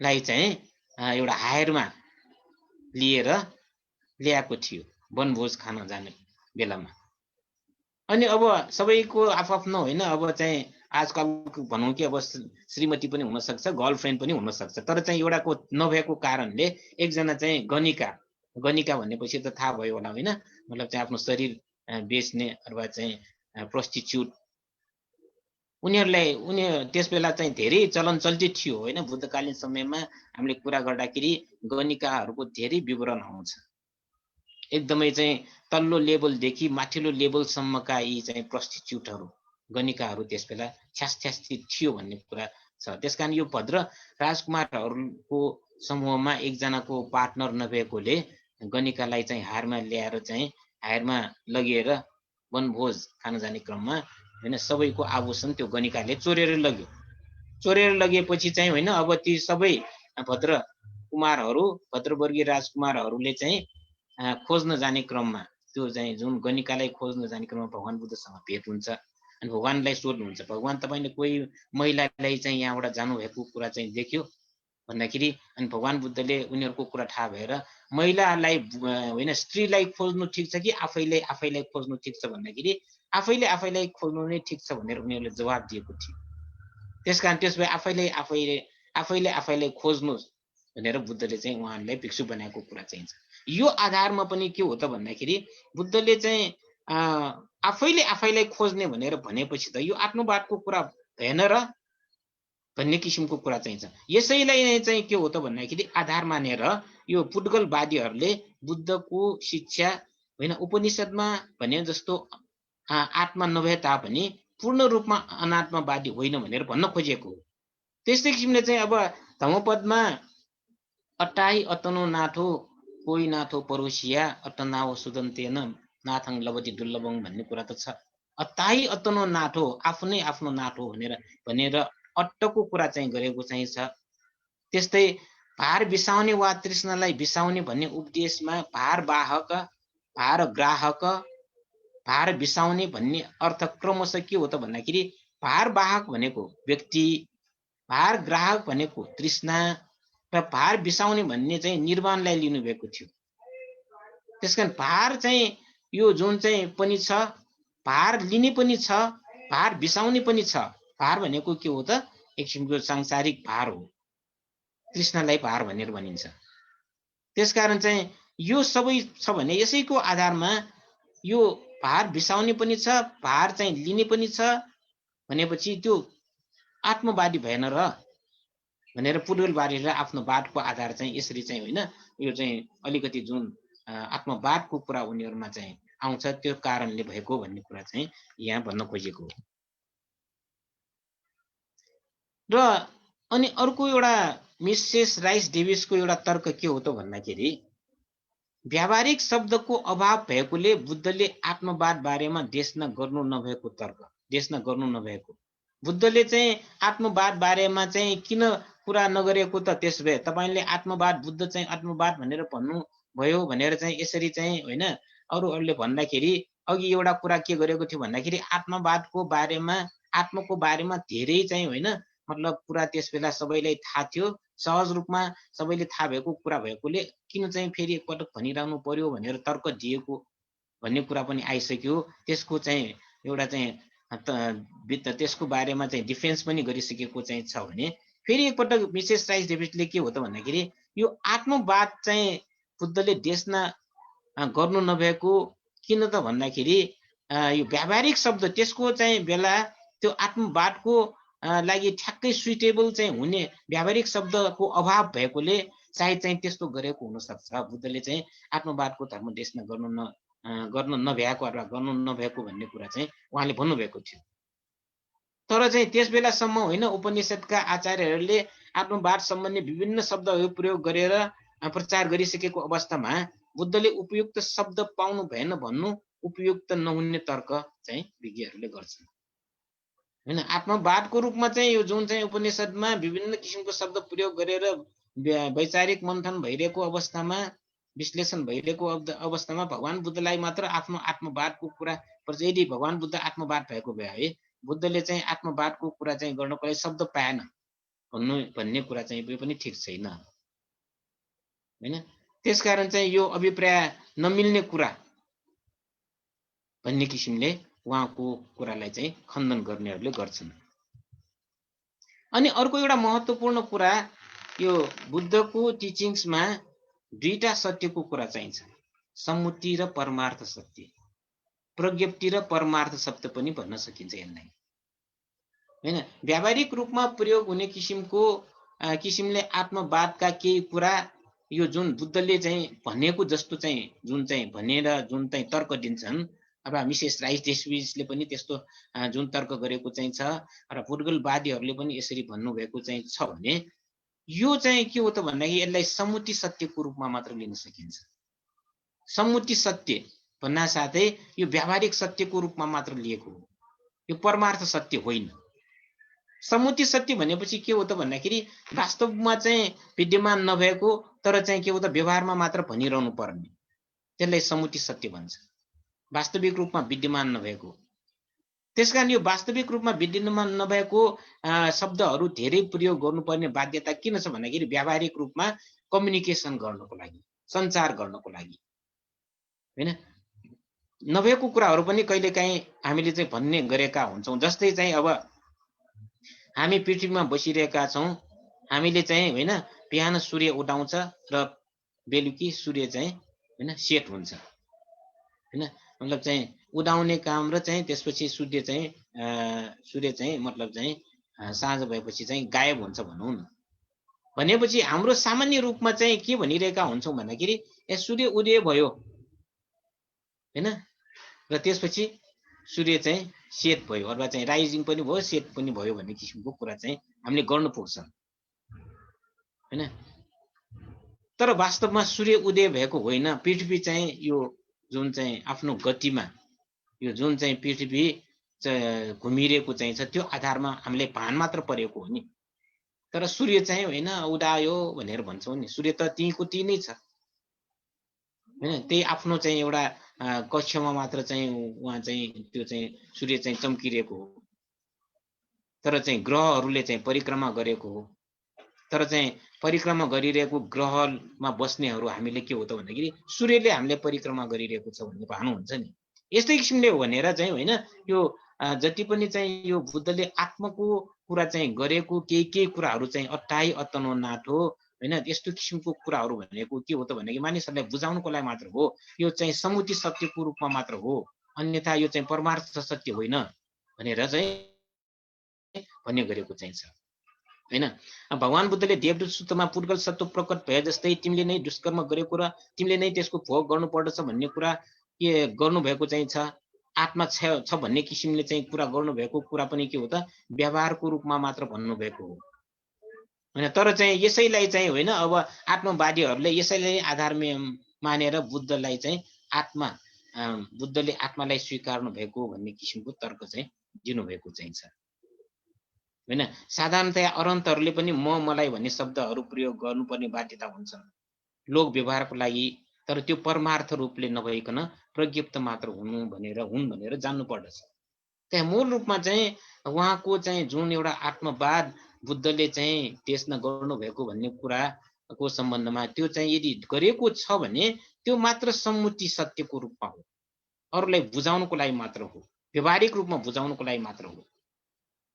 लाई चाहिँ एउटा हायरमा लिएर ल्याएको थियो वनभोज खान जाने बेलामा। अनि अब सबैको आफ्नो होइन, अब चाहिँ आजकल भनौँ कि अब श्रीमती पनि हुनसक्छ, गर्लफ्रेन्ड पनि हुनसक्छ, तर चाहिँ एउटाको नभएको कारणले एकजना चाहिँ गनिका भनेपछि त थाहा भयो होला होइन, मतलब चाहिँ आफ्नो शरीर बेच्ने अथवा चाहिँ प्रोस्टिट्युट, उनी त्यस बेला चाहिँ धेरै चलन चल्ती थियो होइन। बुद्धकालीन समयमा हामीले कुरा गर्दाखेरि गनिकाहरूको धेरै विवरण आउँछ, एकदमै चाहिँ तल्लो लेभलदेखि माथिल्लो लेभलसम्मका यी चाहिँ प्रोस्टिट्युटहरू गनिकाहरू त्यस बेला छ्यास्ती थियो भन्ने कुरा छ। त्यसकारण यो भद्र राजकुमारहरूको समूहमा एकजनाको पार्टनर नभएकोले गनिकालाई चाहिँ हायरमा लगेर वनभोज खान जाने क्रममा होइन सबैको आभूषण त्यो गनिकाले चोरेर लगेपछि चाहिँ होइन अब ती सबै भद्रवर्गीय राजकुमारहरूले चाहिँ खोज्न जाने क्रममा त्यो चाहिँ जुन गनिकालाई खोज्न जाने क्रममा भगवान बुद्धसँग भेट हुन्छ अनि भगवानलाई सोध्नुहुन्छ, भगवान तपाईँले कोही महिलालाई चाहिँ यहाँबाट जानुभएको कुरा चाहिँ देख्यो भन्दाखेरि अनि भगवान बुद्धले उनीहरूको कुरा थाहा भएर महिलालाई होइन स्त्रीलाई खोज्नु ठिक छ कि आफैलाई खोज्नु ठिक छ भन्दाखेरि आफैलाई खोज्नु नै ठिक छ भनेर उनीहरूले जवाब दिएको थियो। त्यसकारण त्यसो भए आफैलाई खोज्नुहोस् भनेर बुद्धले चाहिँ उहाँहरूलाई भिक्षु बनाएको कुरा चाहिँ छ। यो आधारमा पनि के हो त भन्दाखेरि बुद्धले चाहिँ आफैलाई खोज्ने भनेपछि त यो आत्मवादको कुरा भएन र भन्ने किसिमको कुरा चाहिँ छ। यसैलाई नै चाहिँ के हो त भन्दाखेरि आधार मानेर यो पुद्गलवादीहरूले बुद्धको शिक्षा होइन उपनिषदमा भने जस्तो आत्मा नभए तापनि पूर्ण रूपमा अनात्मवादी होइन भनेर भन्न खोजेको हो। त्यस्तै किसिमले चाहिँ अब धम्मपदमा अट्टाई अतनो नाथो कोही नाथो परोसिया अट्टनाओ सुदन्तेन नाथङ लभति दुर्लभङ भन्ने कुरा त छ। अट्टाई अतनो नाथो आफ्नो नाथो भनेर अट्टको कुरा चाहिँ गरेको चाहिँ छ। त्यस्तै भार बिसाउने वा तृष्णालाई बिसाउने भन्ने उपदेशमा भारवाहक, भारग्राहक, भार बिसाउने भन्ने अर्थ क्रमशः के हो त भन्दाखेरि भारवाहक भनेको व्यक्ति, भारग्राहक भनेको तृष्णा र भार बिसाउने भन्ने चाहिँ निर्वाणलाई लिनुभएको थियो। त्यसकारण भार चाहिँ यो जुन चाहिँ पनि छ, भार लिने पनि छ, भार बिसाउने पनि छ। भार भनेको के हो त एक किसिमको सांसारिक भार हो, तृष्णालाई भार भनेर भनिन्छ। त्यसकारण चाहिँ यो सबै छ भने यसैको आधारमा यो भार बिसाउने पनि छ, भार चाहिँ लिने पनि छ भनेपछि त्यो आत्मवादी भएन र भनेर पुद्गलवादीले आफ्नो वादको आधार चाहिँ यसरी चाहिँ होइन यो चाहिँ अलिकति जुन आत्मवादको कुरा उनीहरूमा चाहिँ आउँछ त्यो कारणले भएको भन्ने कुरा चाहिँ यहाँ भन्न खोजेको हो। र अनि अर्को एउटा मिसेस राइस डेभिसको एउटा तर्क के हो त भन्दाखेरि व्यावहारिक शब्दको अभाव भएकोले बुद्धले आत्मवाद बारेमा देशना गर्नु नभएको बुद्धले चाहिँ आत्मवाद बारेमा चाहिँ किन कुरा नगरेको त? त्यसो भए तपाईले आत्मवाद बुद्ध चाहिँ आत्मवाद भनेर भन्नु भयो भनेर चाहिँ यसरी चाहिँ होइन अरूहरूले भन्दाखेरि अघि एउटा कुरा के गरेको थियो भन्दाखेरि आत्मवादको बारेमा आत्माको बारेमा धेरै चाहिँ होइन मतलब कुरा त्यस बेला सबैलाई थाहा थियो, सहज रूपमा सबैले थाहा भएको कुरा भएकोले किन चाहिँ फेरि एकपटक भनिरहनु पर्यो भनेर तर्क दिएको भन्ने कुरा पनि आइसक्यो। त्यसको चाहिँ एउटा चाहिँ त्यसको बारेमा चाहिँ डिफेन्स पनि गरिसकेको चाहिँ छ भने फेरि एकपटक मिसेस राइस डेभिसले के हो त भन्दाखेरि यो आत्मवाद चाहिँ बुद्धले देशना गर्नु नभएको किन त भन्दाखेरि यो व्यावहारिक शब्द त्यसको चाहिँ बेला त्यो आत्मवादको लागि ठ्याक्कै सुइटेबल चाहिँ हुने व्यावहारिक शब्दको अभाव भएकोले सायद चाहिँ त्यस्तो गरेको हुन सक्छ। बुद्धले चाहिँ आत्मवादको धर्म देशना गर्न नभएको अथवा गर्नु नभएको भन्ने कुरा चाहिँ उहाँले भन्नुभएको थियो। तर चाहिँ त्यस बेलासम्म होइन उपनिषदका आचार्यहरूले आत्मवाद सम्बन्धी विभिन्न शब्दहरू प्रयोग गरेर प्रचार गरिसकेको अवस्थामा बुद्धले उपयुक्त शब्द पाउनु भएन भन्नु उपयुक्त नहुने तर्क चाहिँ विज्ञहरूले गर्छन्। हैन आत्मवादको रूपमा चाहिँ यो जुन चाहिँ उपनिषदमा विभिन्न किसिमको शब्द प्रयोग गरेर वैचारिक मन्थन भइरहेको अवस्थामा विश्लेषण भइरहेको अवस्थामा भगवान बुद्धलाई मात्र आफ्नो आत्मवादको कुरा पर्छ। यदि भगवान बुद्ध आत्मवाद भएको भए बुद्धले चाहिँ आत्मवादको कुरा चाहिँ गर्नको लागि शब्द पाएन भन्ने कुरा चाहिँ यो पनि ठिक छैन हैन। त्यसकारण चाहिँ यो अभिप्राय नमिल्ने कुरा भन्ने किसिमले उहाँको कुरालाई चाहिँ खण्डन गर्नेहरूले गर्छन्। अनि अर्को एउटा महत्त्वपूर्ण कुरा यो बुद्धको टिचिङ्समा दुईटा सत्यको कुरा चाहिन्छ, सम्मुति र परमार्थ सत्य, प्रज्ञप्ति र परमार्थ सत्य पनि भन्न सकिन्छ यसलाई हैन। व्यावहारिक रूपमा प्रयोग हुने किसिमले आत्मवादका केही कुरा यो जुन बुद्धले चाहिँ भनेको जस्तो चाहिँ जुन चाहिँ भनेर जुन चाहिँ तर्क दिन्छन्, अब मिसेस राइस डेस्विजले पनि त्यस्तो जुन तर्क गरेको चाहिँ छ र पूर्ववादीहरूले पनि यसरी भन्नुभएको चाहिँ छ भने यो चाहिँ के हो त भन्दाखेरि यसलाई सम्मुति सत्यको रूपमा मात्र लिन सकिन्छ। सम्मुति सत्य भन्ना साथै यो व्यावहारिक सत्यको रूपमा मात्र लिएको हो, यो परमार्थ सत्य होइन। सम्मुति सत्य भनेपछि के हो त भन्दाखेरि वास्तवमा चाहिँ विद्यमान नभएको तर चाहिँ के हो त व्यवहारमा मात्र भनिरहनु पर्ने, त्यसलाई सम्मुति सत्य भन्छ, वास्तविक रूपमा विद्यमान नभएको। त्यसकारण यो वास्तविक रूपमा विद्यमान नभएको शब्दहरू धेरै प्रयोग गर्नुपर्ने बाध्यता किन छ भन्दाखेरि व्यावहारिक रूपमा कम्युनिकेसन गर्नको लागि, सञ्चार गर्नको लागि हैन। नभएको कुराहरू पनि कहिलेकाहीँ हामीले चाहिँ भन्ने गरेका हुन्छौँ। जस्तै चाहिँ अब हामी पृथ्वीमा बसिरहेका छौँ, हामीले चाहिँ हैन बिहान सूर्य उदाउँछ र बेलुकी सूर्य चाहिँ हैन सेट हुन्छ हैन। मतलब चाहिँ उदाउने काम र चाहिँ त्यसपछि सूर्य चाहिँ मतलब चाहिँ साँझ भएपछि चाहिँ गायब हुन्छ भनौँ न। भनेपछि हाम्रो सामान्य रूपमा चाहिँ के भनिरहेका हुन्छौँ भन्दाखेरि सूर्य उदय भयो हैन र त्यसपछि सूर्य चाहिँ सेट भयो अथवा चाहिँ राइजिङ पनि भयो सेट पनि भयो भन्ने किसिमको कुरा चाहिँ हामीले गर्नु पर्छ हैन। तर वास्तवमा सूर्य उदय भएको होइन, पृथ्वी चाहिँ यो जुन चाहिँ आफ्नो गतिमा यो जुन चाहिँ पृथ्वी घुमिरहेको चाहिँ छ त्यो आधारमा हामीले भान मात्र परेको हो नि। तर सूर्य चाहिँ होइन उदायो भनेर भन्छौँ नि, सूर्य त त्यहीँको त्यही नै छ हैन। त्यही आफ्नो चाहिँ एउटा कक्षमा मात्र चाहिँ उहाँ चाहिँ त्यो चाहिँ सूर्य चाहिँ चम्किरहेको हो, तर चाहिँ ग्रहहरूले चाहिँ परिक्रमा गरेको हो। तर चाहिँ परिक्रमा गरिरहेको ग्रहमा बस्नेहरू हामीले के हो त भन्दाखेरि सूर्यले हामीले परिक्रमा गरिरहेको छ भन्ने भानुहुन्छ नि। यस्तै किसिमले हो भनेर चाहिँ होइन यो जति पनि चाहिँ यो बुद्धले आत्मको कुरा चाहिँ गरेको केही कुराहरू चाहिँ अट्टाई अत्तनो नाटो हैन, यस्तो किसिमको कुराहरू भनेको के हो त भन्दाखेरि मानिसहरूलाई बुझाउनको लागि मात्र हो, यो चाहिँ सम्मुति सत्यको रूपमा मात्र हो, अन्यथा यो चाहिँ परमार्थ सत्य होइन भनेर चाहिँ भन्ने गरेको चाहिँ छ हैन। भगवान बुद्धले देवदूत सूत्रमा पूर्वल सत्व प्रकट भए जस्तै तिमीले नै दुष्कर्म गरेको र तिमीले नै त्यसको भोग गर्नुपर्दछ भन्ने कुरा के गर्नुभएको चाहिँ छ, आत्मा छ भन्ने किसिमले चाहिँ कुरा गर्नुभएको कुरा पनि के हो त व्यवहारको रूपमा मात्र भन्नुभएको हो हैन। तर चाहिँ यसैलाई चाहिँ होइन अब आत्मवादीहरूले यसैलाई आधार मानेर बुद्धलाई चाहिँ बुद्धले आत्मालाई स्वीकार्नु भएको भन्ने किसिमको तर्क चाहिँ दिनुभएको चाहिँ छ हैन। साधारणतया अरहन्तहरूले पनि मलाई भन्ने शब्दहरू प्रयोग गर्नुपर्ने बाध्यता हुन्छ लोक व्यवहारको लागि, तर त्यो परमार्थ रूपले नभइकन प्रज्ञप्त मात्र हुन् भनेर जान्नु पर्दछ। त्यहाँ मूल रूपमा चाहिँ उहाँको चाहिँ जुन एउटा आत्मवाद बुद्धले चाहिँ देशमा गर्नुभएको भन्ने कुराको सम्बन्धमा त्यो चाहिँ यदि गरेको छ भने त्यो मात्र सम्मुति सत्यको रूपमा हो, अरूलाई बुझाउनको लागि मात्र हो, व्यवहारिक रूपमा बुझाउनको लागि मात्र हो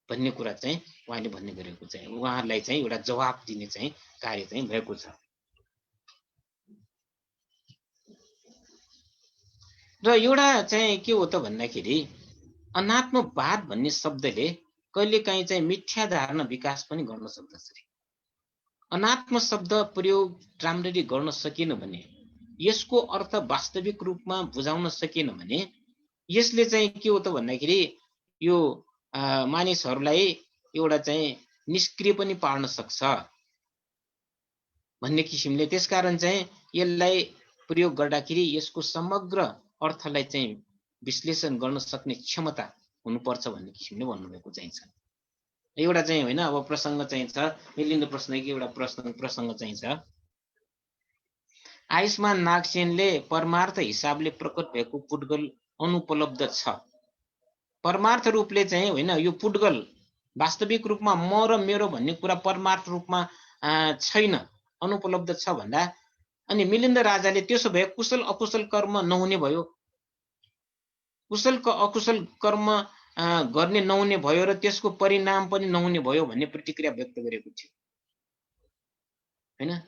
भन्ने कुरा चाहिँ उहाँले भन्ने गरेको चाहिँ उहाँलाई चाहिँ एउटा जवाब दिने चाहिँ कार्य चाहिँ भएको छ। र एउटा चाहिँ के हो त भन्दाखेरि अनात्मवाद भन्ने शब्दले कहिलेकाहीँ चाहिँ मिथ्या धारणा विकास पनि गर्न सक्दछ। अनात्म शब्द प्रयोग राम्ररी गर्न सकेन भने, यसको अर्थ वास्तविक रूपमा बुझाउन सकेन भने यसले चाहिँ के हो त भन्दाखेरि यो मानिसहरूलाई एउटा चाहिँ निष्क्रिय पनि पार्न सक्छ भन्ने किसिमले। त्यसकारण चाहिँ यसलाई प्रयोग गर्दाखेरि यसको समग्र अर्थलाई चाहिँ विश्लेषण गर्न सक्ने क्षमता हुनुपर्छ भन्ने किसिमले भन्नुभएको चाहिँ छ। एउटा चाहिँ होइन अब प्रसङ्ग चाहिँ छ, मिलिन्दो प्रश्न कि एउटा प्रसङ्ग चाहिँ छ। आयुष्मान नागसेनले परमार्थ हिसाबले प्रकट भएको पुड्गल अनुपलब्ध छ। परमार्थ रूपले चाहिँ होइन, यो पुड्गल वास्तविक रूपमा म र मेरो भन्ने कुरा परमार्थ रूपमा छैन, अनुपलब्ध छ भन्दा अनि मिलिन्द राजाले त्यसो भए कुशल अकुशल कर्म नहुने भयो, कुशल अकुशल कर्म गर्ने नहुने भयो र त्यसको परिणाम पनि नहुने भयो भन्ने प्रतिक्रिया व्यक्त गरेको थियो हैन।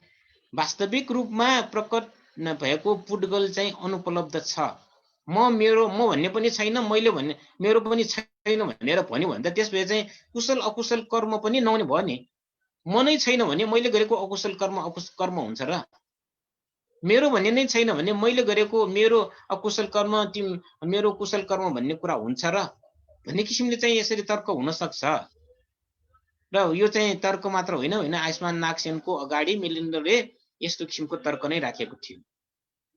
वास्तविक रूपमा प्रकट भएको पुड्गल चाहिँ अनुपलब्ध छ। म भन्ने पनि छैन, मैले भन्ने मेरो पनि छैन भनेर भन्यो भने त त्यस भए चाहिँ कुशल अकुशल कर्म पनि नहुने भयो नि। म नै छैन भने मैले गरेको अकुशल कर्म हुन्छ र? मेरो भन्ने नै छैन भने मैले गरेको मेरो अकुशल कर्म मेरो कुशल कर्म भन्ने कुरा हुन्छ र भन्ने किसिमले चाहिँ यसरी तर्क हुन सक्छ। र यो चाहिँ तर्क मात्र होइन, आयुष्मान नागसेनको अगाडि मिलिन्दले यस्तो किसिमको तर्क नै राखेको थियो।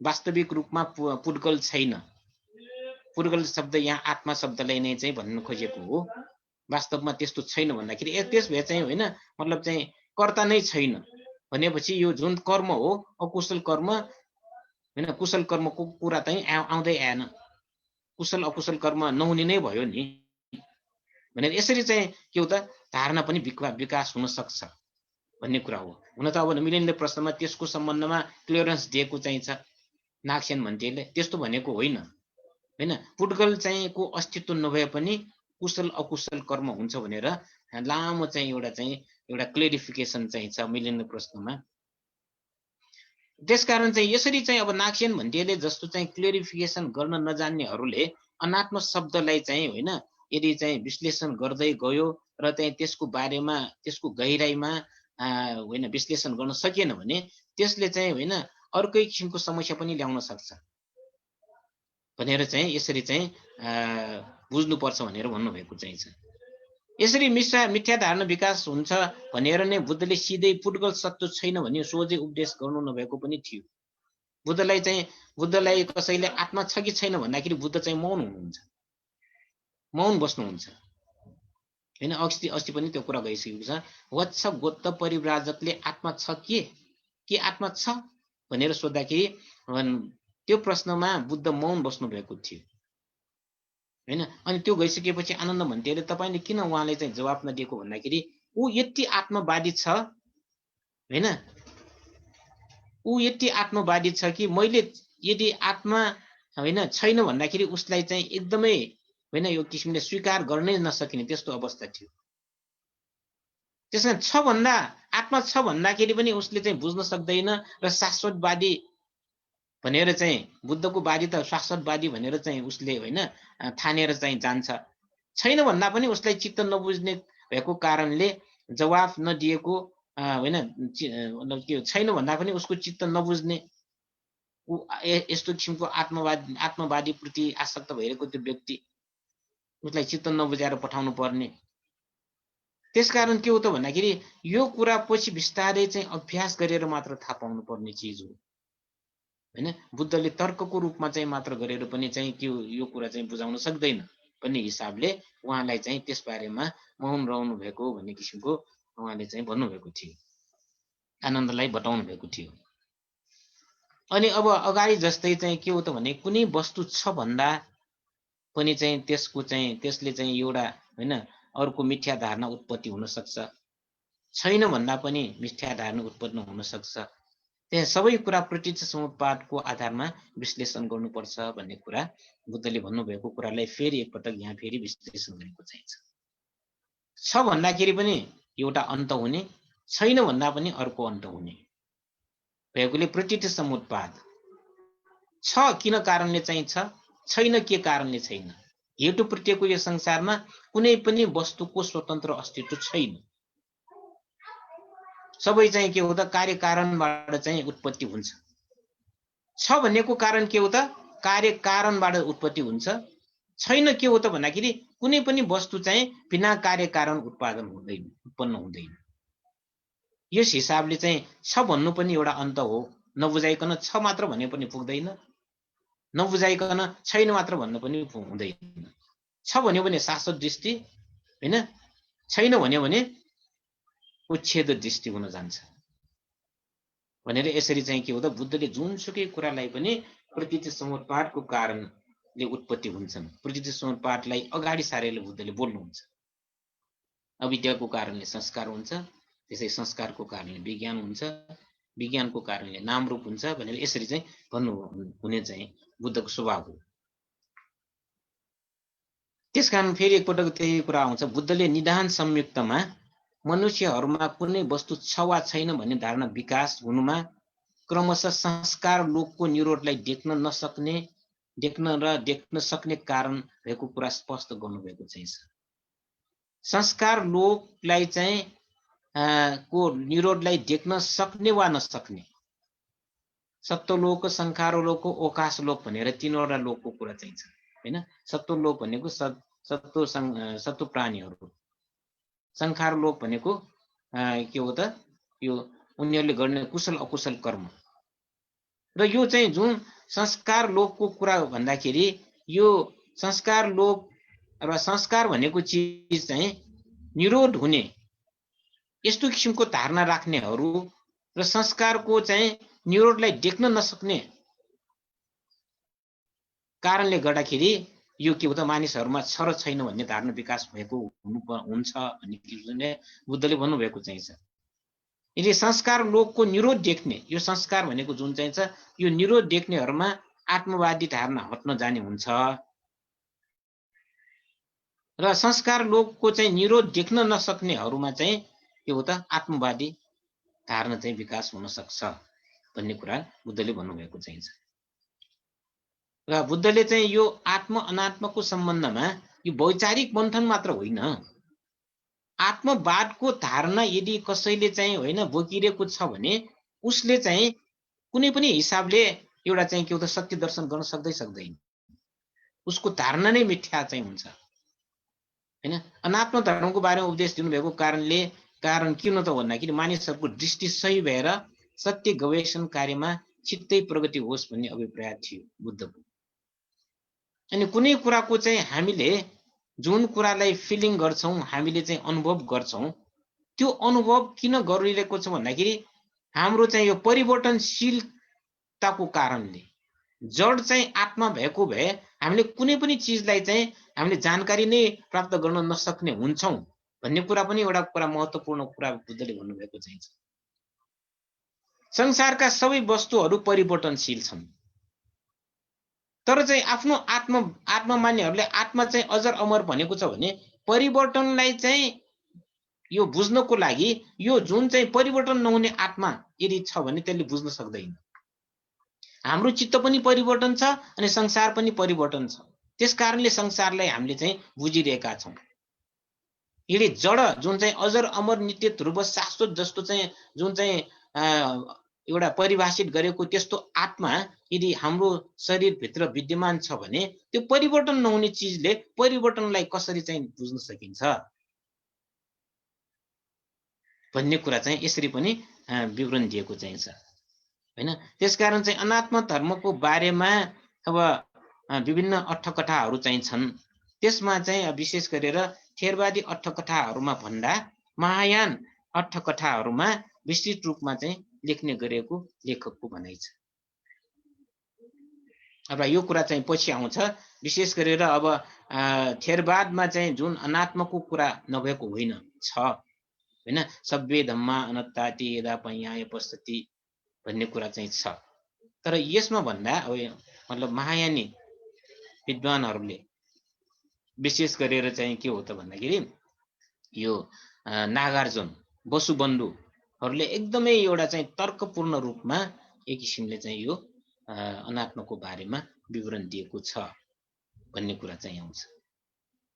वास्तविक रूपमा पुड्गल छैन। पुड्गल शब्द यहाँ आत्मा शब्दलाई नै चाहिँ भन्न खोजेको हो। वास्तवमा त्यस्तो छैन भन्दाखेरि त्यस भए चाहिँ होइन, मतलब चाहिँ कर्ता नै छैन भनेपछि यो जुन कर्म हो अकुशल कर्म होइन, कुशल कर्मको कुरा चाहिँ आउँदै आएन, कुशल अकुशल कर्म नहुने नै भयो नि भनेर यसरी चाहिँ के हो त धारणा पनि विकास हुन सक्छ भन्ने कुरा हो। हुन त अब मिलिन्दले प्रश्नमा त्यसको सम्बन्धमा क्लियरेन्स दिएको चाहिँ छ नागसेन भन्टेले, त्यस्तो भनेको होइन हैन। पुड्गल चाहिँ को अस्तित्व नभए पनि कुशल अकुशल कर्म हुन्छ भनेर लामो चाहिँ एउटा क्लेरिफिकेसन चाहिँ छ मिलिन्द प्रश्नमा। त्यसकारण चाहिँ यसरी चाहिँ अब नागसेन भन्टेले जस्तो चाहिँ क्लेरिफिकेसन गर्न नजान्नेहरूले अनात्म शब्दलाई चाहिँ होइन यदि चाहिँ विश्लेषण गर्दै गयो र चाहिँ त्यसको बारेमा त्यसको गहिराईमा होइन विश्लेषण गर्न सकिएन भने त्यसले चाहिँ होइन अर्कै किसिमको समस्या पनि ल्याउन सक्छ भनेर चाहिँ यसरी चाहिँ बुझ्नुपर्छ भनेर भन्नुभएको चाहिँ छ। यसरी मिथ्या धारणा विकास हुन्छ भनेर नै बुद्धले सिधै पुड्गल सत्य छैन भन्ने सोझै उपदेश गर्नु नभएको पनि थियो। बुद्धलाई कसैले आत्मा छ कि छैन भन्दाखेरि बुद्ध चाहिँ मौन हुनुहुन्छ, मौन बस्नुहुन्छ हैन। अस्ति पनि त्यो कुरा गइसकेको छ। वत्स गोत्त परिव्राजकले आत्मा छ के आत्मा छ भनेर सोद्धाखेरि त्यो प्रश्नमा बुद्ध मौन बस्नु भएको थियो हैन। अनि त्यो गइसकेपछि आनन्द भन्टेले तपाईले किन उहाँले चाहिँ जवाफ नदिएको भन्दाखेरि ऊ यति आत्मवादी छ हैन, ऊ यति आत्मवादी छ कि मैले यदि आत्मा हैन छैन भन्दाखेरि उसलाई चाहिँ एकदमै हैन यो किसिमले स्वीकार गर्नै नसकिने त्यस्तो अवस्था थियो। त्यसैले आत्मा छ भन्दाखेरि पनि उसले चाहिँ बुझ्न सक्दैन र शाश्वतवादी भनेर चाहिँ बुद्धको वादी त शाश्वतवादी भनेर चाहिँ उसले हैन ठानेर चाहिँ जान्छ। छैन भन्दा पनि उसलाई चित्त नबुझ्ने भएको कारणले जवाफ नदिएको हैन, के छैन भन्दा पनि उसको चित्त नबुझ्ने यस्तो किसिमको आत्मवादी प्रति आसक्त भइरहेको त्यो व्यक्ति उसलाई चित्त नबुझाएर पठाउनु पर्ने। त्यसकारण के हो त भन्दाखेरि यो कुरा पछि बिस्तारै चाहिँ अभ्यास गरेर मात्र थाहा पाउनु पर्ने चिज हो हैन। बुद्धले तर्कको रूपमा चाहिँ मात्र गरेर पनि चाहिँ यो कुरा चाहिँ बुझाउन सक्दैन भन्ने हिसाबले उहाँलाई चाहिँ त्यस बारेमा मौन रहनु भएको भन्ने किसिमको उहाँले चाहिँ भन्नुभएको थियो, आनन्दलाई बताउनु भएको थियो। अनि अब अगाडि जस्तै चाहिँ के हो त भने कुनै वस्तु छ भन्दा पनि चाहिँ त्यसले चाहिँ एउटा हैन अर्को मिथ्या धारणा उत्पत्ति हुन सक्छ, छैन भन्दा पनि मिथ्या धारणा उत्पन्न हुन सक्छ। त्यहाँ सबै कुरा प्रतीच्य समुत्पादको आधारमा विश्लेषण गर्नुपर्छ भन्ने कुरा बुद्धले भन्नुभएको कुरालाई फेरि एकपटक यहाँ फेरि विश्लेषण गरेको चाहिन्छ। छ भन्दाखेरि पनि एउटा अन्त हुने, छैन भन्दा पनि अर्को अन्त हुने भएकोले प्रतीच्य समुत्पाद छ किन कारणले चाहिँ छ, छैन के कारणले छैन। हेतु प्रत्ययको यो संसारमा कुनै पनि वस्तुको स्वतन्त्र अस्तित्व छैन। सबै चाहिँ के हो त कार्य कारणबाट चाहिँ उत्पत्ति हुन्छ। छ भन्नेको कारण के हो त कार्य कारणबाट उत्पत्ति हुन्छ। छैन के हो त भन्दाखेरि कुनै पनि वस्तु चाहिँ बिना कार्य कारण उत्पन्न हुँदैन। यस हिसाबले चाहिँ छ भन्नु पनि एउटा अन्त हो। नबुझाइकन छ मात्र भने पनि पुग्दैन, नबुझाइकन छैन मात्र भन्नु पनि हुँदैन। छ भन्यो भने शाश्वत दृष्टि हैन, छैन भन्यो भने उच्छेद दृष्टि हुन जान्छ। भनेर यसरी चाहिँ के हो त बुद्धले जुनसुकै कुरालाई पनि प्रकृति समुत्पादको कारणले उत्पत्ति हुन्छन्। प्रकृति समुत्पादलाई अगाडि सारेर बुद्धले बोल्नुहुन्छ। अविद्याको कारणले संस्कार हुन्छ, त्यसै संस्कारको कारणले विज्ञान हुन्छ, विज्ञानको कारणले नाम रूप हुन्छ भनेर यसरी चाहिँ भन्नु हुने चाहिँ बुद्धको स्वभाव हो। त्यसकारण फेरि एकपटक त्यही कुरा आउँछ, बुद्धले निदान संयुक्तमा मनुष्यहरूमा कुनै वस्तु छ वा छैन भन्ने धारणा विकास हुनुमा क्रमशः संस्कार लोकको निरोधलाई देख्न सक्ने कारण भएको कुरा स्पष्ट गर्नुभएको चाहिँ छ। संस्कार लोकलाई चाहिँ को निरोधलाई देख्न सक्ने वा नसक्ने, सत्वलोक, संखारलोक, ओकाशलोक भनेर तीनवटा लोकको कुरा चाहिँ छ हैन। सत्वलोक भनेको सत्व प्राणीहरू, संखारलोक भनेको के हो त यो उनीहरूले गर्ने कुशल अकुशल कर्म। र यो चाहिँ जुन संस्कार लोकको कुरा भन्दाखेरि यो संस्कार लोक र संस्कार भनेको चिज चाहिँ निरोध हुने यस्तो किसिमको धारणा राख्नेहरू र संस्कारको चाहिँ निरोधलाई देख्न नसक्ने कारणले गर्दाखेरि यो के हो त मानिसहरूमा छ र छैन भन्ने धारणा विकास भएको हुन्छ भन्ने बुद्धले भन्नुभएको चाहिँ छ। यदि संस्कार लोकको निरोध देख्ने, यो संस्कार भनेको जुन चाहिँ छ यो निरोध देख्नेहरूमा आत्मवादी धारणा हट्न जाने हुन्छ र संस्कार लोकको चाहिँ निरोध देख्न नसक्नेहरूमा चाहिँ के हो त आत्मवादी धारणा चाहिँ विकास हुन सक्छ भन्ने कुरा बुद्धले भन्नुभएको चाहिँ छ। र बुद्धले चाहिँ यो आत्म अनात्मको सम्बन्धमा यो वैचारिक मन्थन मात्र होइन, आत्मवादको धारणा यदि कसैले चाहिँ होइन बोकिरहेको छ भने उसले चाहिँ कुनै पनि हिसाबले एउटा चाहिँ के हो त सत्य दर्शन गर्न सक्दैन, उसको धारणा नै मिथ्या चाहिँ हुन्छ हैन। अनात्म धर्मको बारेमा उपदेश दिनुभएको कारण किन त भन्दाखेरि मानिसहरूको दृष्टि सही भएर सत्य गवेषण कार्यमा छिट्टै प्रगति होस् भन्ने अभिप्राय थियो बुद्धको। अनि कुनै कुराको चाहिँ हामीले जुन कुरालाई फिलिङ गर्छौं, हामीले चाहिँ अनुभव गर्छौं, त्यो अनुभव किन गरिरहेको छ भन्दाखेरि हाम्रो चाहिँ यो परिवर्तनशीलताको कारणले, जड चाहिँ आत्मा भएको भए हामीले कुनै पनि चिजलाई चाहिँ हामीले जानकारी नै प्राप्त गर्न नसक्ने हुन्छौं भन्ने कुरा पनि एउटा कुरा महत्त्वपूर्ण कुरा बुद्धले भन्नुभएको चाहिँ छ। संसारका सबै वस्तुहरू परिवर्तनशील छन्, तर चाहिँ आफ्नो आत्मा मान्नेहरूले आत्मा चाहिँ अजर अमर भनेको छ भने परिवर्तनलाई चाहिँ यो बुझ्नको लागि यो जुन चाहिँ परिवर्तन नहुने आत्मा यदि छ भने त्यसले बुझ्न सक्दैन। हाम्रो चित्त पनि परिवर्तन छ अनि संसार पनि परिवर्तन छ, त्यसकारणले संसारलाई हामीले चाहिँ बुझिरहेका छौं। यदि जड जुन चाहिँ अजर अमर नित्य ध्रुव शाश्वत जस्तो चाहिँ जुन चाहिँ एउटा परिभाषित गरेको त्यस्तो आत्मा यदि हाम्रो शरीरभित्र विद्यमान छ भने त्यो परिवर्तन नहुने चिजले परिवर्तनलाई कसरी चाहिँ बुझ्न सकिन्छ भन्ने कुरा चाहिँ यसरी पनि विवरण दिएको चाहिँ छ हैन। त्यसकारण चाहिँ अनात्म धर्मको बारेमा अब विभिन्न अर्थकथाहरू चाहिँ छन्। त्यसमा चाहिँ विशेष गरेर थेरवादी अर्थकथाहरूमा भन्दा महायान अर्थकथाहरूमा विस्तृत रूपमा चाहिँ लेख्ने गरेको लेखकको भनाइ छ। अब यो कुरा चाहिँ पछि आउँछ। विशेष गरेर अब थेरवादमा चाहिँ जुन अनात्मको कुरा नभएको होइन छ हैन, सब्बे धम्मा अनत्ताति यदा पञ्याय पश्यति भन्ने कुरा चाहिँ छ। तर यसमा भन्दा अब मतलब महायानी विद्वानहरूले विशेष गरेर चाहिँ के हो त भन्दाखेरि यो नागार्जुन वसुबन्धुहरूले एकदमै एउटा चाहिँ तर्कपूर्ण रूपमा एक किसिमले चाहिँ यो अनात्मको बारेमा विवरण दिएको छ भन्ने कुरा चाहिँ आउँछ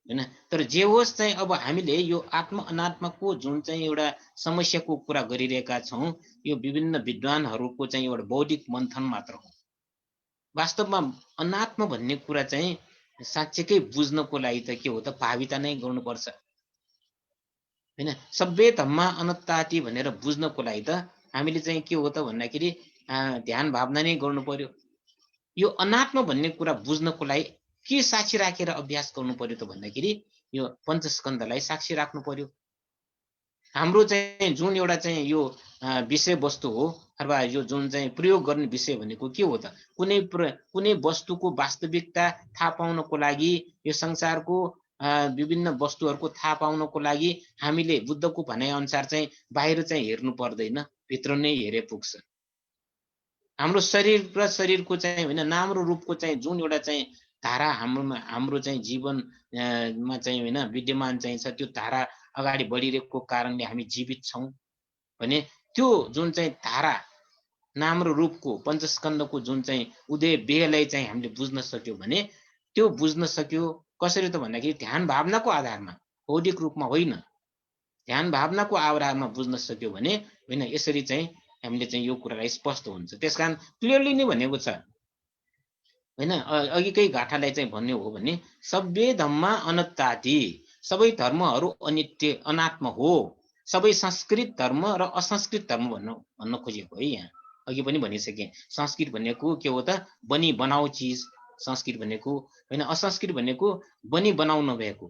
हैन। तर जे होस् चाहिँ अब हामीले यो आत्म अनात्मको जुन चाहिँ एउटा समस्याको कुरा गरिरहेका छौं, यो विभिन्न विद्वानहरूको चाहिँ एउटा बौद्धिक मन्थन मात्र हो। वास्तवमा अनात्म भन्ने कुरा चाहिँ साँच्चैकै बुझ्नको लागि त के हो त भाविता नै गर्नुपर्छ हैन। सब्बे धम्मा अनत्ताति भनेर बुझ्नको लागि त हामीले चाहिँ के हो त भन्दाखेरि ध्यान भावना नै गर्नु पर्यो। यो अनात्म भन्ने कुरा बुझ्नको लागि के साक्षी राखेर अभ्यास गर्नु पर्यो त भन्दाखेरि यो पञ्चस्कन्धलाई साक्षी राख्नु पर्यो। हाम्रो चाहिँ जुन एउटा चाहिँ यो विषय वस्तु हो अथवा यो जुन चाहिँ प्रयोग गर्ने विषय भनेको के हो त? कुनै वस्तुको वास्तविकता थाहा पाउनको लागि, यो संसारको विभिन्न वस्तुहरूको थाहा पाउनको लागि हामीले बुद्धको भनाइ अनुसार चाहिँ बाहिर चाहिँ हेर्नु पर्दैन, भित्र नै हेरे पुग्छ। हाम्रो शरीर र शरीरको चाहिँ होइन नाम र रूपको चाहिँ जुन एउटा चाहिँ धारा हाम्रो चाहिँ जीवनमा चाहिँ होइन विद्यमान चाहिँ छ, त्यो धारा अगाडि बढिरहेको कारणले हामी जीवित छौँ भने त्यो जुन चाहिँ धारा नाम र रूपको पञ्चस्कन्धको जुन चाहिँ उदय बेगलाई चाहिँ हामीले बुझ्न सक्यो भने त्यो बुझ्न सक्यो कसरी त भन्दाखेरि ध्यान भावनाको आधारमा, बौद्धिक रूपमा होइन, ध्यान भावनाको आधारमा बुझ्न सक्यो भने होइन यसरी चाहिँ हामीले चाहिँ यो कुरालाई स्पष्ट हुन्छ। त्यसकारण क्लियरली नै भनेको छ होइन, अघिकै गाथालाई चाहिँ भन्ने हो भने सबै धम्मा अनत्ताति, सबै धर्महरू अनित्य अनात्म हो, सबै संस्कृत धर्म र असंस्कृत धर्म भन्न खोजेको है। यहाँ अघि पनि भनिसकेँ, संस्कृत भनेको के हो त? बनी बनाऊ चिज संस्कृत भनेको होइन, असंस्कृत भनेको बनी बनाउ नभएको।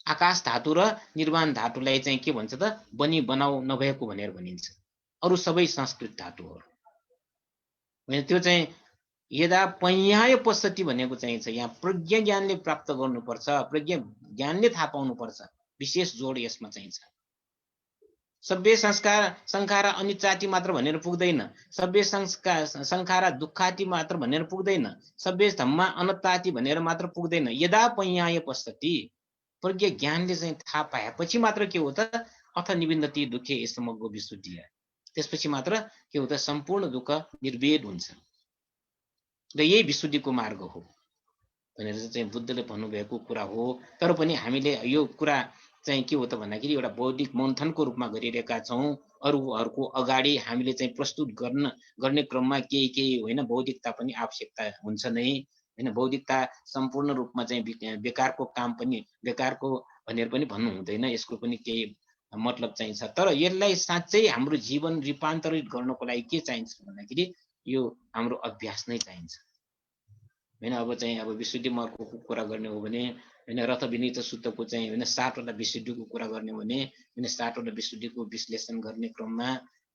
आकाश धातु र निर्वाण धातुलाई चाहिँ के भन्छ त? बनी बनाउ नभएको भनेर भनिन्छ। अरू सबै संस्कृत धातुहरू होइन। त्यो चाहिँ यदा पञ्याय पश्यति भनेको चाहिँ छ, यहाँ प्रज्ञा ज्ञानले प्राप्त गर्नुपर्छ, प्रज्ञा ज्ञानले थाहा पाउनुपर्छ। विशेष जोड यसमा चाहिँ छ। सभ्य संस्कार अनिचाति मात्र भनेर पुग्दैन, सभ्य संस्कार दुःखाति मात्र भनेर पुग्दैन, सभ्य धम्मा अनत्ताति भनेर मात्र पुग्दैन। यदा पञ्याय पश्यति, प्रज्ञा ज्ञानले चाहिँ थाहा पाएपछि मात्र के हो त? अथ निविन्दति दुःखे समग्र विशुद्धि। त्यसपछि मात्र के हो त? सम्पूर्ण दुःख निर्वेद हुन्छ र यही विशुद्धिको मार्ग हो भनेर चाहिँ बुद्धले भन्नुभएको कुरा हो। तर पनि हामीले यो कुरा चाहिँ के हो त भन्दाखेरि एउटा बौद्धिक मन्थनको रूपमा गरिरहेका छौँ। अरूहरूको अगाडि हामीले चाहिँ प्रस्तुत गर्ने क्रममा केही होइन बौद्धिकता पनि आवश्यकता हुन्छ नै होइन। बौद्धिकता सम्पूर्ण रूपमा चाहिँ बेकारको काम पनि बेकारको भनेर पनि भन्नु हुँदैन, यसको पनि केही मतलब चाहिन्छ। तर यसलाई साँच्चै हाम्रो जीवन रूपान्तरित गर्नको लागि के चाहिन्छ भन्दाखेरि यो हाम्रो अभ्यास नै चाहिन्छ होइन। अब चाहिँ अब विशुद्धि मार्गको कुरा गर्ने हो भने होइन, रथ विनीत सूत्रको चाहिँ होइन 7वटा विशुद्धिको कुरा गर्ने हो भने होइन 7वटा विशुद्धिको विश्लेषण गर्ने क्रममा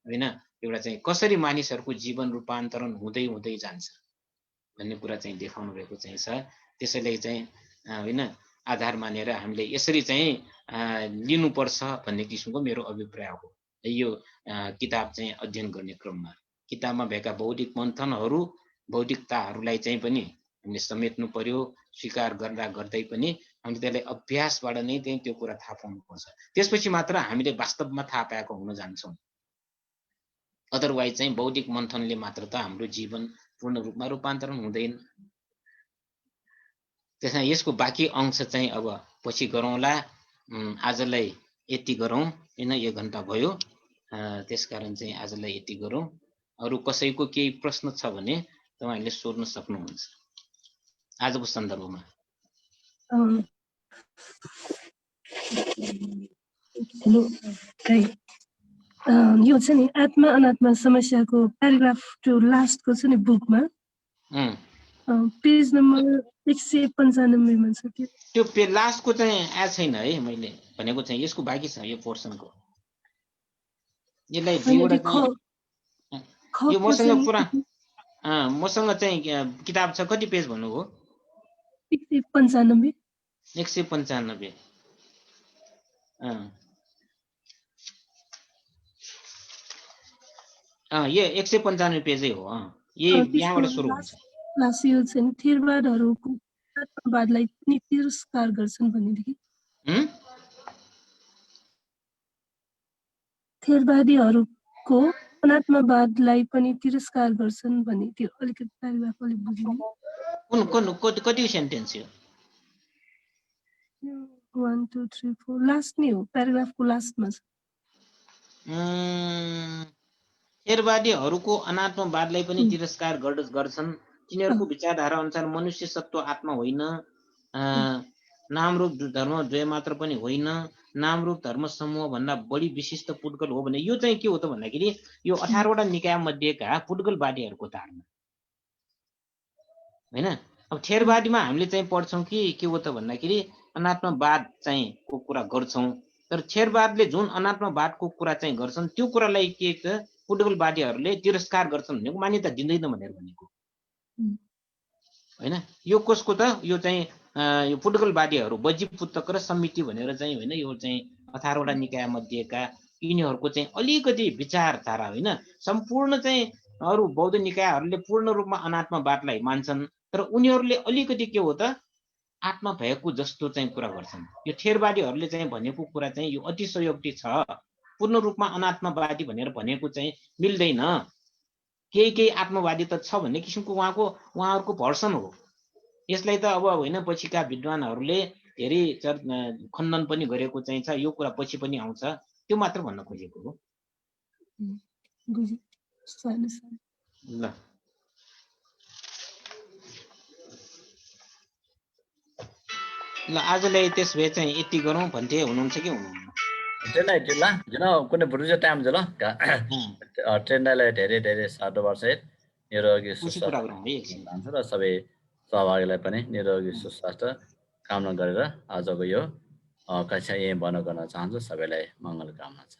होइन एउटा चाहिँ कसरी मानिसहरूको जीवन रूपान्तरण हुँदै हुँदै जान्छ भन्ने कुरा चाहिँ देखाउनु भएको चाहिँ छ। त्यसैले चाहिँ होइन आधार मानेर हामीले यसरी चाहिँ लिनुपर्छ भन्ने किसिमको मेरो अभिप्राय हो। यो किताब चाहिँ अध्ययन गर्ने क्रममा किताबमा भएका बौद्धिक मन्थनहरू बौद्धिकताहरूलाई चाहिँ पनि हामीले समेट्नु पर्यो। स्वीकार गर्दा गर्दै पनि हामीले त्यसलाई अभ्यासबाट नै चाहिँ त्यो कुरा थाहा पाउनुपर्छ। त्यसपछि मात्र हामीले वास्तवमा थाहा पाएको हुन जान्छौँ। अदरवाइज चाहिँ बौद्धिक मन्थनले मात्र त हाम्रो जीवन पूर्ण रूपमा रूपान्तरण हुँदैन। त्यसमा यसको बाँकी अंश चाहिँ अब पछि गरौँला। आजलाई यति गरौँ होइन, 1 घण्टा भयो। त्यसकारण चाहिँ आजलाई यति गरौँ। अरू कसैको केही प्रश्न छ भने तपाईहरुले सोध्न सक्नुहुन्छ आजको सन्दर्भमा। यो चाहिँ नि आत्मा अनात्मा समस्याको प्याराग्राफ त्यो लास्टको छ नि बुकमा पेज नम्बर 195 मा छ। त्यो लास्टको चाहिँ आए छैन है, मैले भनेको चाहिँ यसको बाँकी छ यो पोर्सनको। यसलाई यो मसँग पुरा मसँग चाहिँ किताब छ। कति पेज भन्नुभयो? 195। 195। यो 195 पेजै हो। यही यहाँबाट सुरु हुन्छ। लास्ट यो चाहिँ थेरवादहरूको आत्मवादलाई पनि तिरस्कार गर्छन् भनेदेखि थेरवादीहरूको अनात्मवादलाई पनि तिरस्कार गर्छन् भने त्यो अलिकति प्याराग्राफ अलि बुझिनु। कति सेन्टेन्स हो? 1 2 3 4 लास्ट नै हो, प्याराग्राफको लास्टमा छ। थेरवादीहरूको अनात्मवादलाई पनि तिरस्कार गर्छन्। तिनीहरूको विचारधारा अनुसार मनुष्य सत्व आत्मा होइन, नाम रूप धर्म द्वय मात्र पनि होइन, नाम रूप धर्म समूह भन्दा बढी विशिष्ट पुद्गल हो भने यो चाहिँ के हो त भन्दाखेरि यो 18वटा निकाय मध्येका पुद्गलवादीहरूको धारणा होइन। अब थेरवादीमा हामीले चाहिँ पढ्छौँ कि के हो त भन्दाखेरि अनात्मवाद चाहिँ को कुरा गर्छौँ, तर थेरवादले जुन अनात्मवादको कुरा चाहिँ गर्छन् त्यो कुरालाई के त फुटबलवादीहरूले तिरस्कार गर्छन् भनेको मान्यता दिँदैन भनेर भनेको होइन। यो कसको त यो चाहिँ यो फुटबलवादीहरू बजीपुस्तक र समिति भनेर चाहिँ होइन, यो चाहिँ 18वटा निकाय मध्येका यिनीहरूको चाहिँ अलिकति विचारधारा होइन। सम्पूर्ण चाहिँ अरू बौद्ध निकायहरूले पूर्ण रूपमा अनात्मवादलाई मान्छन्, तर उनीहरूले अलिकति के हो त आत्मा भएको जस्तो चाहिँ कुरा गर्छन्। यो थेरवादीहरूले चाहिँ भनेको कुरा चाहिँ यो अतिशयोक्ति छ, पूर्ण रूपमा अनात्मवादी भनेर भनेको चाहिँ मिल्दैन। केही आत्मवादी त छ भन्ने किसिमको उहाँहरूको भर्सन हो। यसलाई त अब होइन पछिका विद्वानहरूले धेरै खण्डन पनि गरेको चाहिँ छ। यो कुरा पछि पनि आउँछ, त्यो मात्र भन्न खोजेको हो। ल ल आजलाई त्यस भए चाहिँ यति गरौँ भन्थे, हुनुहुन्छ कि हुनुहुन्न? ट्रेनलाई जुन कुनै बुझ्छ टाइम छ ल ट्रेनलाई धेरै धेरै साधु वर्ष निरोगी सुस्वास्थ्य जान्छ र सबै सहभागीलाई पनि निरोगी सुस्वास्थ्य कामना गरेर आजको यो कक्षा यही बन्द गर्न चाहन्छु। सबैलाई मङ्गल कामना छ।